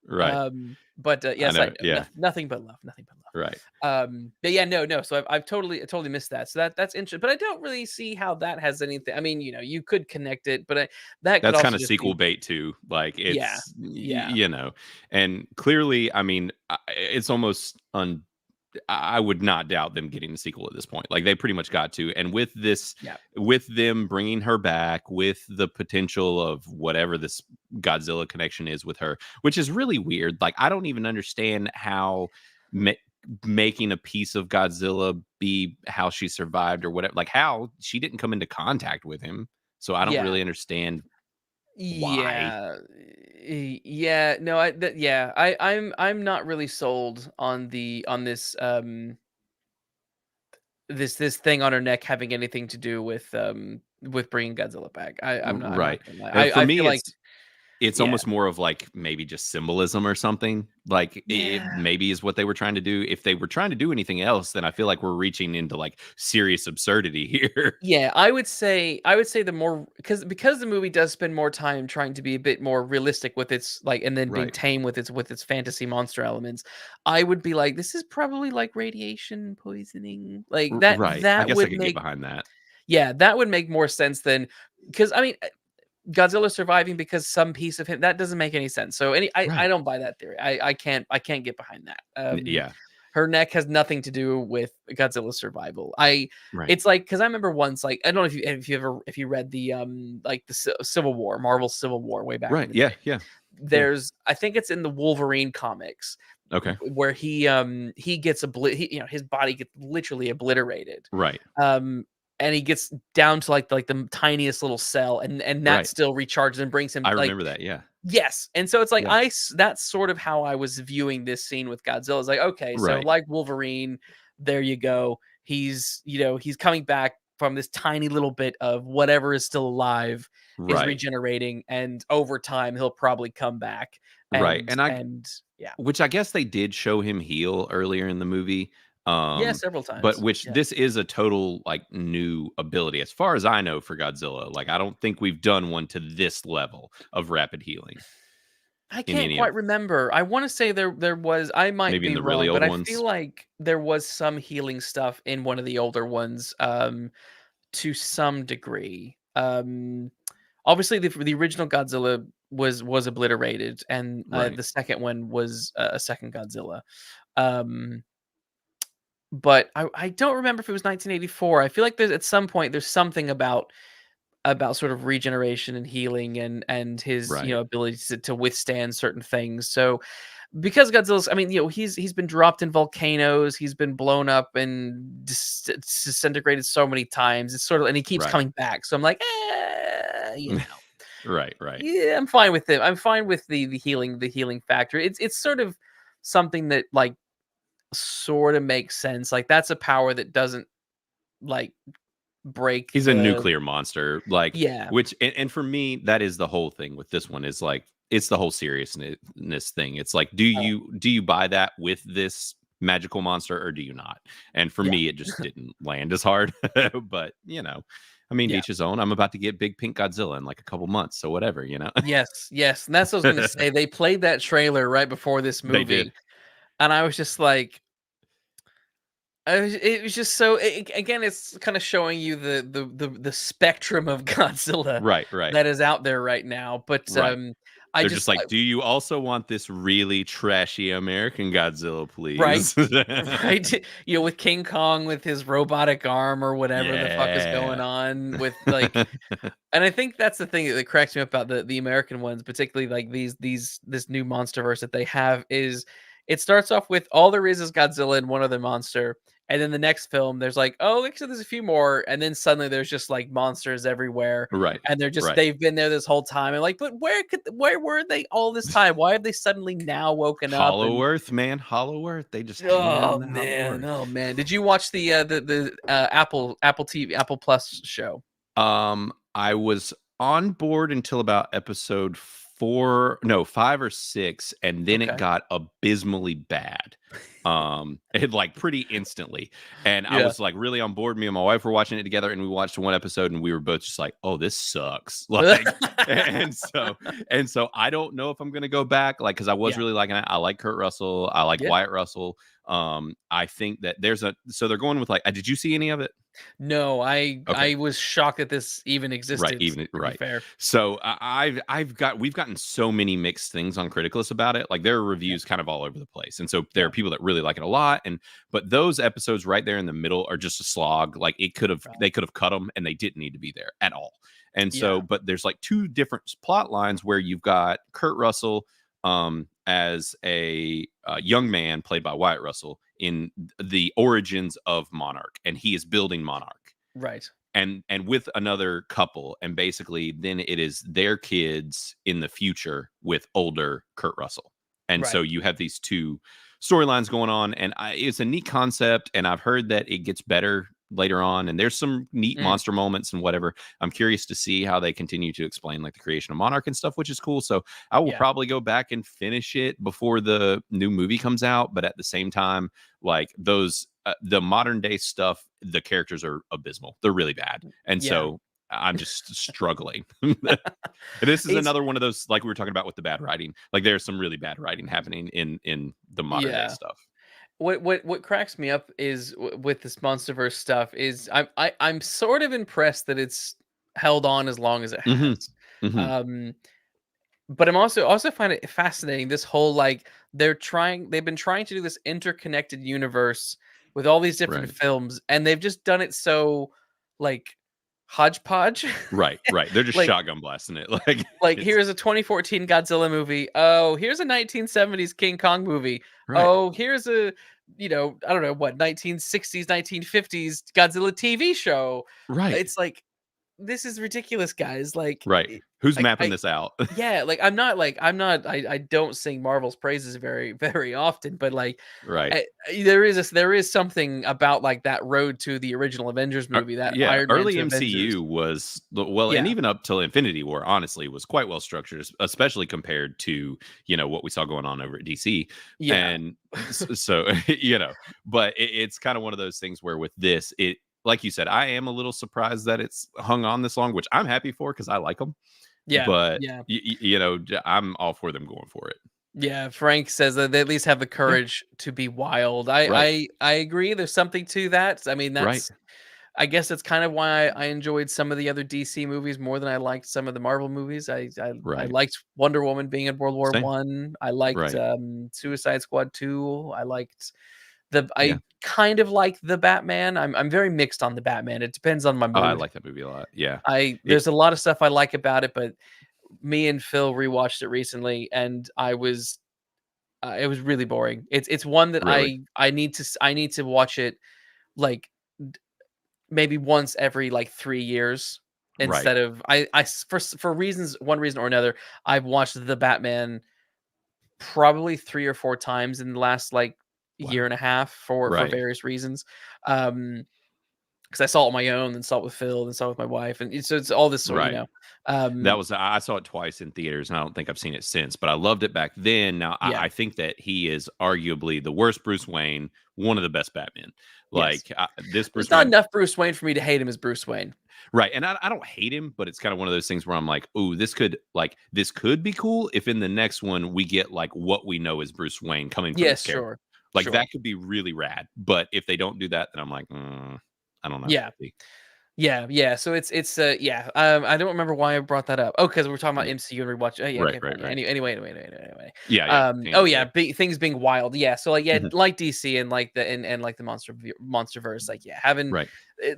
right.
But
I
yes, I
know.
know
Yeah.
nothing but love, nothing but
Right.
love. But yeah, no. So I've totally missed that. So that's interesting. But I don't really see how that has anything. I mean, you could connect it, but that could
That's kind
also
of
just
sequel
be,
bait too. Like
yeah,
it's
yeah,
and clearly, I mean, it's almost I would not doubt them getting the sequel at this point. Like they pretty much got to. And with this,
yeah,
with them bringing her back, with the potential of whatever this Godzilla connection is with her, which is really weird. Like I don't even understand how making a piece of Godzilla be how she survived or whatever. Like how she didn't come into contact with him. So I don't
yeah.
really understand why.
Yeah. Yeah, no, yeah. I'm not really sold on this thing on her neck having anything to do with bringing Godzilla back. I'm not
Right.
gonna lie.
For
I feel
me,
like,
it's
yeah.
almost more of like maybe just symbolism or something. Like it
Yeah.
maybe is what they were trying to do. If they were trying to do anything else, then I feel like we're reaching into like serious absurdity here.
Yeah, I would say the more because the movie does spend more time trying to be a bit more realistic with its like and then being
Right.
tame with its fantasy monster elements. I would be like, this is probably like radiation poisoning. Like
Right. I
that
guess I
would
could get
make,
behind that.
yeah, that would make more sense than because I mean Godzilla surviving because some piece of him, that doesn't make any sense. So I
Right.
don't buy that theory. I can't get behind that.
Yeah.
Her neck has nothing to do with Godzilla's survival.
Right.
It's like because I remember once, like I don't know if you read the like the Civil War, Marvel Civil War way back in
Right.
the
Yeah.
day.
Yeah. Yeah.
There's I think it's in the Wolverine comics
Okay.
where he gets his body gets literally obliterated.
Right.
Um and he gets down to like the tiniest little cell and that
Right.
still recharges and brings him
I
like,
remember that. Yeah.
yes, and so it's like
Yeah.
that's sort of how I was viewing this scene with Godzilla. It's like, okay, so
Right.
like Wolverine, there you go. He's coming back from this tiny little bit of whatever is still alive is
Right.
regenerating, and over time he'll probably come back.
Right. And I
And yeah,
which I guess they did show him heal earlier in the movie.
yeah,
Um,
several
but
times.
which
Yeah,
this is a total like new ability as far as I know for Godzilla. Like I don't think we've done one to this level of rapid healing
I
in
can't
any of
quite remember. I want to say there was. I might
maybe in
be
the really
wrong, but
old
I feel
ones.
like there was some healing stuff in one of the older ones. To some degree. Obviously the original Godzilla was obliterated, and
Right.
the second one was a second Godzilla. Um, but I don't remember if it was 1984. I feel like there's at some point there's something about sort of regeneration and healing and his
Right.
ability to withstand certain things. So because Godzilla's, I mean, he's been dropped in volcanoes, he's been blown up and disintegrated so many times. It's sort of, and he keeps
Right.
coming back. So I'm like,
Right. Right.
yeah, I'm fine with it. I'm fine with the healing factor. It's sort of something that like sort of makes sense. Like that's a power that doesn't like break
He's a
the
nuclear monster, like,
yeah.
which and for me, that is the whole thing with this one is like it's the whole seriousness thing. It's like, do you buy that with this magical monster or do you not? And for
Yeah.
me, it just didn't land as hard. But I mean,
Yeah.
each his own. I'm about to get big pink Godzilla in like a couple months, so whatever.
Yes, yes. And that's what I was gonna say. They played that trailer right before this
They did.
movie, and I was just like, it was just so. Again, it's kind of showing you the spectrum of Godzilla
Right, right.
that is out there right now. But
Right.
I
They're just
just
like, "Do you also want this really trashy American Godzilla,
right,
please?"
right. With King Kong with his robotic arm or whatever the fuck is going
Yeah.
on with like. And I think that's the thing that cracks me up about the American ones, particularly like this new monsterverse that they have is it starts off with all there is Godzilla and one other monster, and then the next film there's like, oh, actually there's a few more, and then suddenly there's just like monsters everywhere,
Right,
and
right.
they've been there this whole time, and like, but where were they all this time? Why have they suddenly now woken up?
Hollow
And
Earth, man, Hollow Earth. They just hanging out in the Hollow Earth.
oh man, did you watch the Apple TV Apple Plus show?
I was on board until about episode 4, no, 5 or 6, and then it
Okay,
got abysmally bad. It like pretty instantly. And I
yeah.
was like really on board. Me and my wife were watching it together, and we watched one episode and we were both just like, oh, this sucks. Like, and so I don't know if I'm gonna go back, like, because I was
Yeah.
really liking it. I like Kurt Russell, I like
Yeah.
Wyatt Russell. I think that so they're going with like did you see any of it?
No,
Okay.
I was shocked that this even
Right,
existed,
even
to be
right.
fair.
So we've gotten so many mixed things on Criticless about it. Like there are
Yeah,
reviews kind of all over the place, and so there
yeah,
are people that really like it a lot. But those episodes right there in the middle are just a slog. Like
right.
they could have cut them, and they didn't need to be there at all. And so,
Yeah,
but there's like two different plot lines where you've got Kurt Russell as a young man played by Wyatt Russell in the origins of Monarch, and he is building Monarch
right.
and with another couple, and basically then it is their kids in the future with older Kurt Russell. And so
Right.
you have these two storylines going on, and it's a neat concept, and I've heard that it gets better later on, and there's some neat
Mm,
monster moments and whatever. I'm curious to see how they continue to explain like the creation of Monarch and stuff, which is cool. So I will
yeah,
probably go back and finish it before the new movie comes out, but at the same time, like those the modern day stuff, the characters are abysmal. They're really bad, and
yeah.
so I'm just struggling. This is
It's
another one of those, like we were talking about with the bad writing. Like there's some really bad writing happening in the modern day
yeah.
stuff.
What cracks me up is with this MonsterVerse stuff is I'm sort of impressed that it's held on as long as it
Hmm.
has.
Hmm.
Um, but I'm also find it fascinating this whole like they've been trying to do this interconnected universe with all these different
Right.
films, and they've just done it so like hodgepodge.
Right. Right. They're just
like
shotgun blasting it. Like
like
it's
here's a 2014 Godzilla movie. Oh, here's a 1970s King Kong movie.
right.
Oh, here's a I don't know what 1960s, 1950s Godzilla TV show.
Right.
It's like this is ridiculous, guys. Like
Right. Who's mapping
I
this out?
yeah, I don't sing Marvel's praises very very often, but like
Right.
there is something about like that road to the original Avengers movie, that
Yeah,
Iron Man
early
to Avengers.
MCU was well, and
Yeah.
even up till Infinity War, honestly, was quite well structured, especially compared to what we saw going on over at DC.
Yeah.
And so, but it's kind of one of those things where with this, it like you said, I am a little surprised that it's hung on this long, which I'm happy for because I like them.
Yeah.
But
Yeah.
I'm all for them going for it.
Yeah, Frank says that they at least have the
Yeah,
courage to be wild.
right,
I agree. There's something to that. I mean,
right.
I guess that's kind of why I enjoyed some of the other DC movies more than I liked some of the Marvel movies. I
Right.
liked Wonder Woman being in World War
Same.
One. I liked
Right.
Suicide Squad 2. I liked
Yeah.
I kind of like the Batman. I'm very mixed on the Batman. It depends on my
Oh, I
mood.
like that movie a lot. Yeah.
I
It
There's a lot of stuff I like about it, but me and Phil rewatched it recently, and it was really boring. It's one that
really.
I need to watch it like maybe once every like 3 years
Right.
instead of for reasons one reason or another, I've watched The Batman probably 3 or 4 times in the last like year
Wow.
and a half for
Right.
various reasons. Because I saw it on my own, and saw it with Phil, and saw it with my wife, and so it's all this sort,
Right. That was I saw it twice in theaters, and I don't think I've seen it since, but I loved it back then. Now,
yeah,
I think that he is arguably the worst Bruce Wayne, one of the best Batman.
yes.
Like, this
There's
Bruce
not
Wayne.
enough Bruce Wayne for me to hate him as Bruce Wayne.
Right, and I don't hate him, but it's kinda one of those things where I'm like, "Ooh, this could be cool if in the next one we get, like, what we know as Bruce Wayne coming from this
Yes,
character."
sure,
Like,
sure.
that could be really rad, but if they don't do that, then I'm like, I don't know."
Yeah. Yeah, yeah. So yeah. I don't remember why I brought that up. Oh, because we're talking about
Yeah.
MCU and rewatch. Yeah,
Right,
okay, fine.
right,
Yeah.
right.
Anyway.
Yeah, yeah,
Oh
tangent
yeah,
there.
things being wild. Yeah. So like, yeah,
Mhm.
like DC and like and like the MonsterVerse. Like, yeah, having
Right,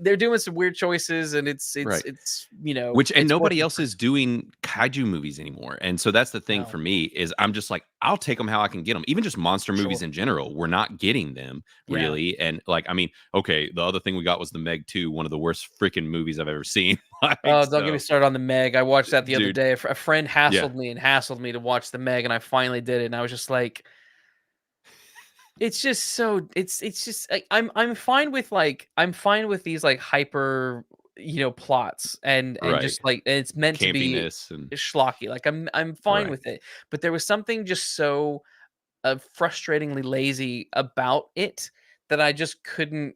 they're doing some weird choices, and
right.
it's
And
it's
nobody
working
else
for
is doing kaiju movies anymore, and so that's the thing
now.
for me is I'm just like, I'll take them how I can get them. Even just monster movies
Sure.
in general, we're not getting them
Yeah.
really, and, like, I mean, okay, the other thing we got was The Meg 2, one of the worst freaking movies I've ever seen, like,
Oh, don't get me
so
started on the Meg. I watched that the other
dude,
day. A friend
yeah,
hassled me to watch the Meg, and I finally did it. And I was just like, it's just so it's just like, I'm fine with I'm fine with these like hyper plots and
right,
just like it's meant to be
campiness and
schlocky. Like I'm fine
right,
with it, but there was something just so frustratingly lazy about it that I just couldn't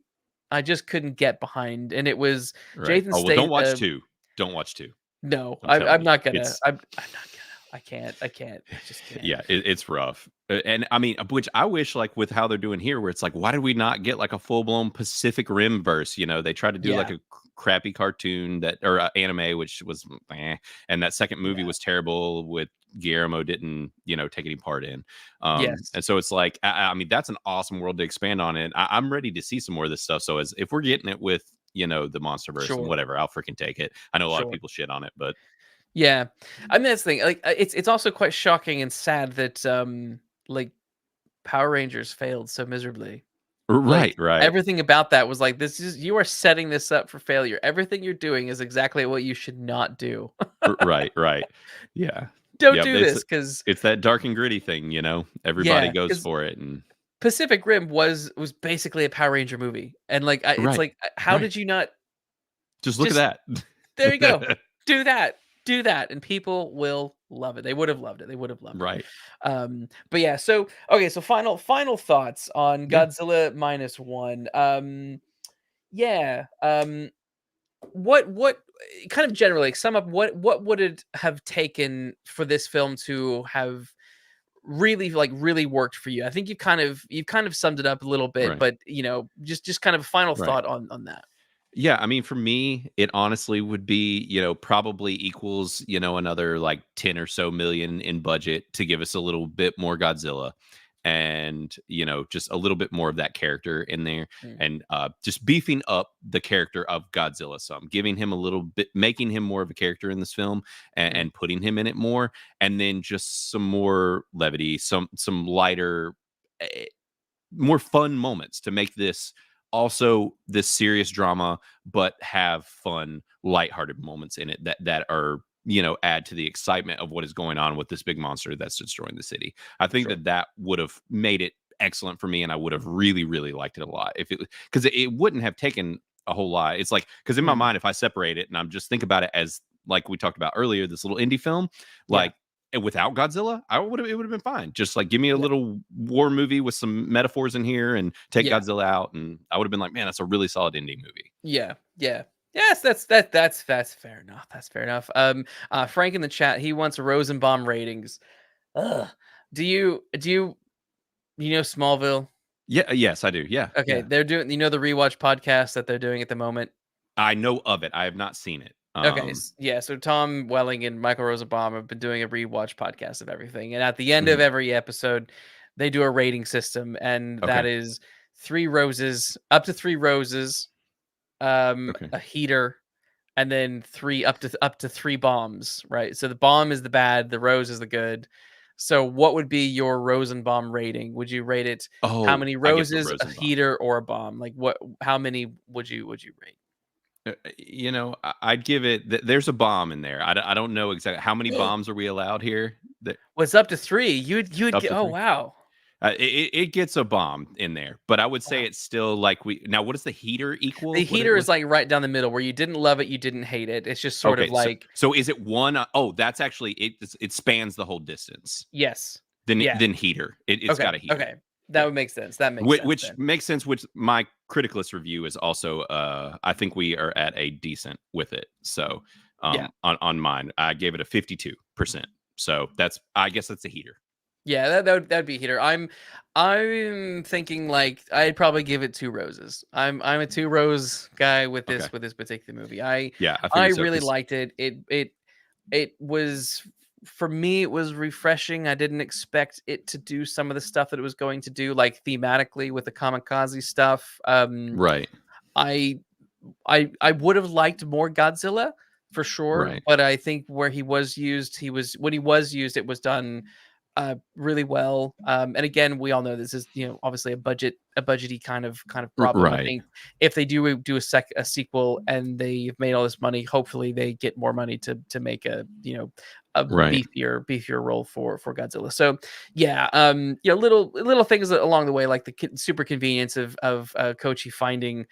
get behind. And it was
right.
Jason
Oh, well, don't
State.
watch 2. Don't watch 2.
No,
I'm telling
I'm
you.
not gonna.
It's
I'm not gonna. I can't. I just can't.
Yeah, it's rough. And I mean, which I wish, like, with how they're doing here, where it's like, why did we not get like a full blown Pacific Rim verse? They tried to do like
Yeah,
a crappy cartoon that or anime, which was and that second movie
yeah,
was terrible. With Guillermo didn't take any part in.
yes,
And so it's like, I mean, that's an awesome world to expand on, and I'm ready to see some more of this stuff. So as if we're getting it with the MonsterVerse and
sure,
whatever, I'll freaking take it. I know a lot of
sure.
people shit on it, but
Yeah, I mean that's the thing. Like it's also quite shocking and sad that like Power Rangers failed so miserably. Like
right, right,
everything about that was like this is you are setting this up for failure. Everything you're doing is exactly what you should not do.
right, right, yeah.
Don't
Yep,
do this because
it's that dark and gritty thing, everybody
yeah,
goes
because
for it, and
Pacific Rim was basically a Power Ranger movie, and like it's
right,
like how
right.
did you not
Just look
just
at
there you go.
that.
Do that, and people will love it. They would have loved it. They would have loved it.
Right.
But yeah, so okay, so final thoughts on
Yeah.
Godzilla Minus One. Yeah. What kind of generally like, sum up what would it have taken for this film to have really worked for you? I think you've kind of summed it up a little bit,
Right.
but just kind of a final
Right.
thought on that.
Yeah, I mean, for me, it honestly would be, probably equals, another like 10 or so million in budget to give us a little bit more Godzilla and, just a little bit more of that character in there
Mm,
and just beefing up the character of Godzilla some, giving him a little bit, making him more of a character in this film
mm,
and putting him in it more. And then just some more levity, some lighter, eh, more fun moments to make this also this serious drama, but have fun, lighthearted moments in it that are add to the excitement of what is going on with this big monster that's destroying the city. I think
sure.
that would have made it excellent for me, and I would have really, really liked it a lot if it because it wouldn't have taken a whole lot. It's like because in my
Mm,
mind, if I separate it and I'm just think about it as like we talked about earlier, this little indie film,
yeah,
like without Godzilla, it would have been fine. Just like give me a
yeah,
little war movie with some metaphors in here and take
yeah.
Godzilla out, and I would have been like, man, that's a really solid indie movie.
Yeah, yeah. Yes, that's fair enough. That's fair enough. Frank in the chat, he wants Rosenbaum ratings. Ugh. Do you know Smallville?
Yeah, yes, I do. Yeah,
Okay,
yeah.
they're doing the rewatch podcast that they're doing at the moment.
I know of it. I have not seen it.
Okay, yeah, so Tom Welling and Michael Rosenbaum have been doing a rewatch podcast of everything, and at the end of
Mhm.
every episode, they do a rating system, and that
Okay,
is 3 roses, up to 3 roses,
okay.
a heater, and then 3 up to 3 bombs, right? So the bomb is the bad, the rose is the good. So what would be your Rosenbaum rating? Would you rate it how
Oh,
many
I get the
roses, a
Rosenbaum.
heater, or a bomb? Like what how many would you rate?
I'd give it. There's a bomb in there. I don't know exactly how many bombs are we allowed here.
Well, it's up to 3. You'd
Up
get
to
oh
three.
wow.
It gets a bomb in there, but I would say
Wow.
it's still like now. What does the heater equal?
The heater is like right down the middle where you didn't love it, you didn't hate it. It's just sort of
Okay, so
like
is it one? Oh, that's actually it spans the whole distance.
yes.
Then
Yeah.
heater. It's
Okay.
got a heater.
Okay. That
Yeah.
would make sense. That makes sense
Which
then.
makes sense. Which my Criticless review is also. I think we are at a decent with it. So
Yeah.
on mine, I gave it a 52%. So I guess that's a heater.
Yeah, that'd be heater. I'm thinking like I'd probably give it 2 roses. I'm a 2 rose guy with
Okay.
this particular movie. I
Yeah, I
I
figured so.
really liked it. It was for me it was refreshing. I didn't expect it to do some of the stuff that it was going to do, like thematically with the kamikaze stuff.
Right.
I I would have liked more Godzilla for sure,
Right.
but I think where he was used, when he was used, it was done really well. And again, we all know this is obviously a budgety kind of problem. I
Right.
think if they do a sequel and they've made all this money, hopefully they get more money to make a
Right.
beefier role for Godzilla. So yeah, little things along the way, like the super convenience of Kochi finding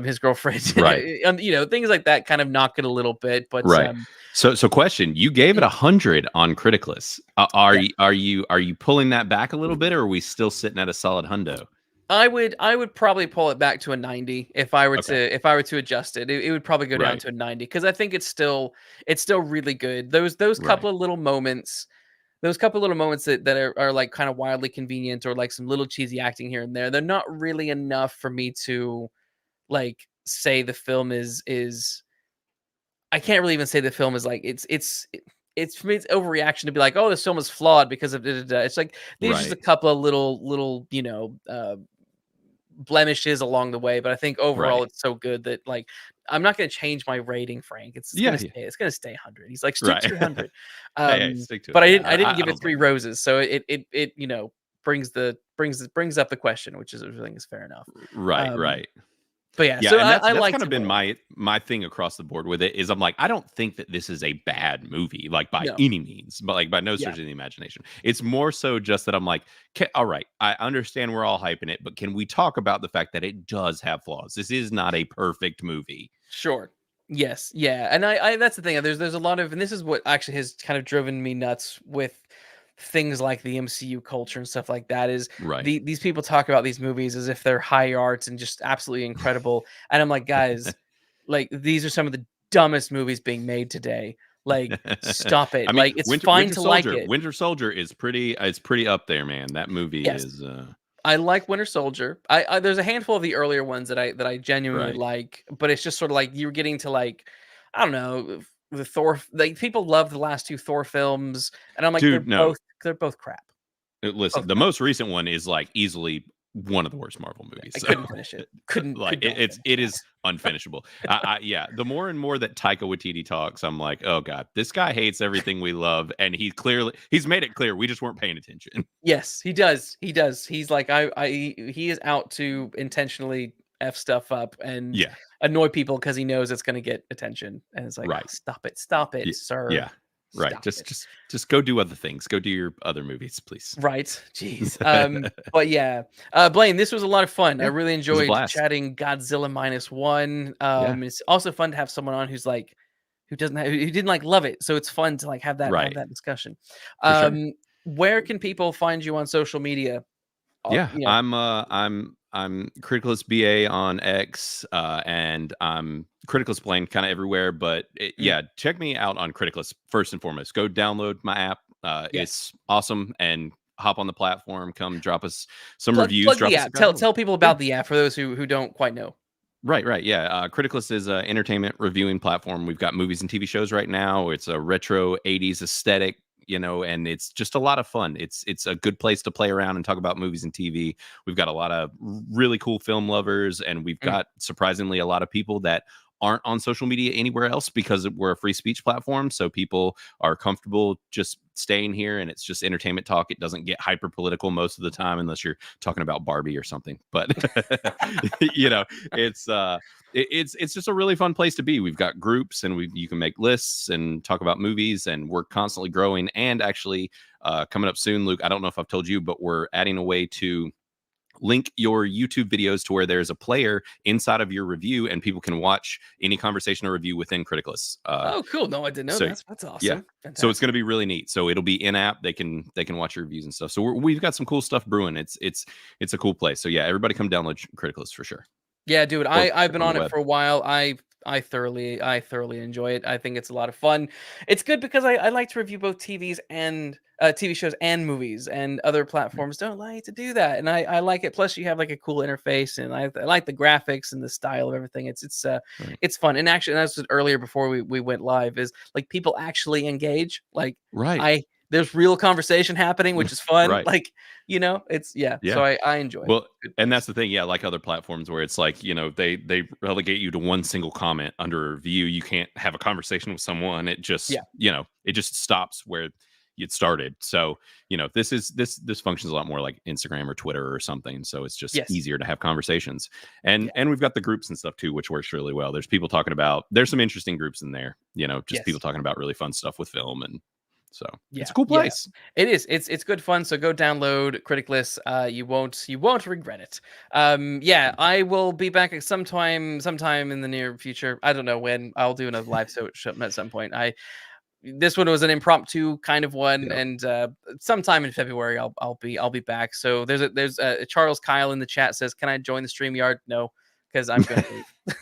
his girlfriend,
Right.
and things like that kind of knock it a little bit. But
Right. So question, you gave it 100 on Criticless.
yeah,
Are you pulling that back a little bit, or are we still sitting at a solid hundo?
I would probably pull it back to a 90 if I were
Okay.
to adjust it. It would probably go down
Right.
to a 90 because I think it's still really good. Those
Right.
couple of little moments. Those couple little moments that are like kind of wildly convenient or like some little cheesy acting here and there, they're not really enough for me to like say the film is I can't really even say the film is like it's for me it's overreaction to be like, oh, this film is flawed because of da, da, da. It's like there's just a
Right.
couple of little blemishes along the way, but I think overall
Right.
it's so good that like I'm not going to change my rating, Frank. It's
Yeah.
gonna
Yeah.
stay. It's gonna stay 100. He's like stick
Right.
to your 100.
Hey, stick to
But
it.
I
Yeah.
didn't I didn't
I
give it
don't
three
blame you.
roses, so it brings up the question, which is I think is fair enough.
Right.
Um,
Right.
but yeah,
Yeah,
so
and
I
that's
liked
kind of
it
been
all.
my thing across the board with it is I'm like, I don't think that this is a bad movie, like by
No,
any means, but like by no
yeah,
stretch of the imagination. It's more so just that I'm like, all right, I understand we're all hyping it, but can we talk about the fact that it does have flaws? This is not a perfect movie.
sure. Yes, yeah, and I that's the thing. There's a lot of, and this is what actually has kind of driven me nuts with things like the MCU culture and stuff like that. Is
Right.
these people talk about these movies as if they're high art and just absolutely incredible, and I'm like, guys, like these are some of the dumbest movies being made today. Like, stop
I
it.
mean,
Like, it's fine to like it.
Winter Soldier is pretty it's pretty up there, man. That movie
Yes,
is
I like Winter Soldier. I there's a handful of the earlier ones that I genuinely
right.
like, but it's just sort of like you're getting to like I don't know the Thor. Like people love the last two Thor films, and I'm like
Dude, no.
they're both crap.
Listen,
Both
the
crap.
most recent one is like easily one of the worst Marvel movies.
I
So
couldn't finish it.
like
Could not finish
it
it.
is unfinishable. Yeah, the more and more that Taika Waititi talks, I'm like, oh god, this guy hates everything we love, and he's made it clear we just weren't paying attention.
Yes, he does. He does. He's like he is out to intentionally f stuff up and
Yeah,
annoy people because he knows it's going to get attention. And it's like, "Ah,
right.
stop it,
Y-
sir,
Yeah, right.
stop it."
Just go do other things. Go do your other movies, please.
Right. Jeez. But yeah. Blaine, this was a lot of fun. I
Yeah,
really
it was a
enjoyed
blast.
chatting Godzilla Minus One.
Yeah,
It's also fun to have someone on who's like who didn't like love it. So it's fun to like have
right.
that discussion.
For sure.
Um, where can people find you on social media?
Yeah,
You know,
I'm Criticless BA on X, and I'm Criticless Blaine kind of everywhere. But
mm,
yeah, check me out on Criticless first and foremost. Go download my app.
yes.
It's awesome, and hop on the platform. Come drop us some reviews.
Plug
Drop
the
us a
app. Tell
comment.
tell people
Yeah,
about the app for those who don't quite know.
right, right. Yeah, Criticless is an entertainment reviewing platform. We've got movies and TV shows right now. It's a retro '80s aesthetic, and it's just a lot of fun. It's a good place to play around and talk about movies and TV. We've got a lot of really cool film lovers, and we've
Mm,
got surprisingly a lot of people that aren't on social media anywhere else because we're a free speech platform. So people are comfortable just staying here, and it's just entertainment talk. It doesn't get hyper political most of the time unless you're talking about Barbie or something. But you know, it's just a really fun place to be. We've got groups, and you can make lists and talk about movies, and we're constantly growing. And actually, coming up soon, Luke, I don't know if I've told you, but we're adding a way to link your YouTube videos to where there's a player inside of your review, and people can watch any conversation or review within Criticless.
Oh, cool. No, I didn't know that. That's awesome.
Yeah.
Fantastic.
So it's going to be really neat. So it'll be in app. They can watch your reviews and stuff. So we've got some cool stuff brewing. It's a cool place. So yeah, everybody come download Criticless for sure.
Yeah, dude, I've been on it for a while. I thoroughly enjoy it. I think it's a lot of fun. It's good because I like to review both TV shows and movies, and other platforms don't like to do that. And I like it. Plus, you have like a cool interface, and I like the graphics and the style of everything. It's fun. And actually, and as I said earlier before we went live, is like people actually engage. Like there's real conversation happening, which is fun.
Right.
Like, you know, yeah. So I enjoy
it. And that's the thing. Yeah. Like other platforms where it's like, you know, they relegate you to one single comment under a review. You can't have a conversation with someone. It just, you know, it just stops where it started. So, you know, this functions a lot more like Instagram or Twitter or something. So it's just easier to have conversations. And we've got the groups and stuff too, which works really well. There's people talking about, there's some interesting groups in there, you know, just people talking about really fun stuff with film. And so it's a cool place.
It is. It's good fun. So go download Criticless. You won't regret it. I will be back sometime in the near future. I don't know when. I'll do another live show at some point. This one was an impromptu kind of one, and sometime in February I'll be back. So there's a Charles Kyle in the chat says, "Can I join the StreamYard?" No, because I'm gonna leave.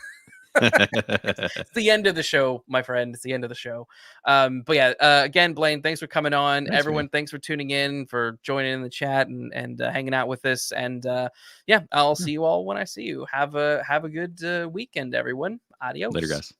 It's the end of the show, my friend. It's the end of the show. But yeah, again, Blaine, thanks for coming on.
Thanks,
everyone,
man.
Thanks for tuning in, for joining in the chat, and hanging out with us. And I'll see you all when I see you. Have a good weekend, everyone. Adios.
Later, guys.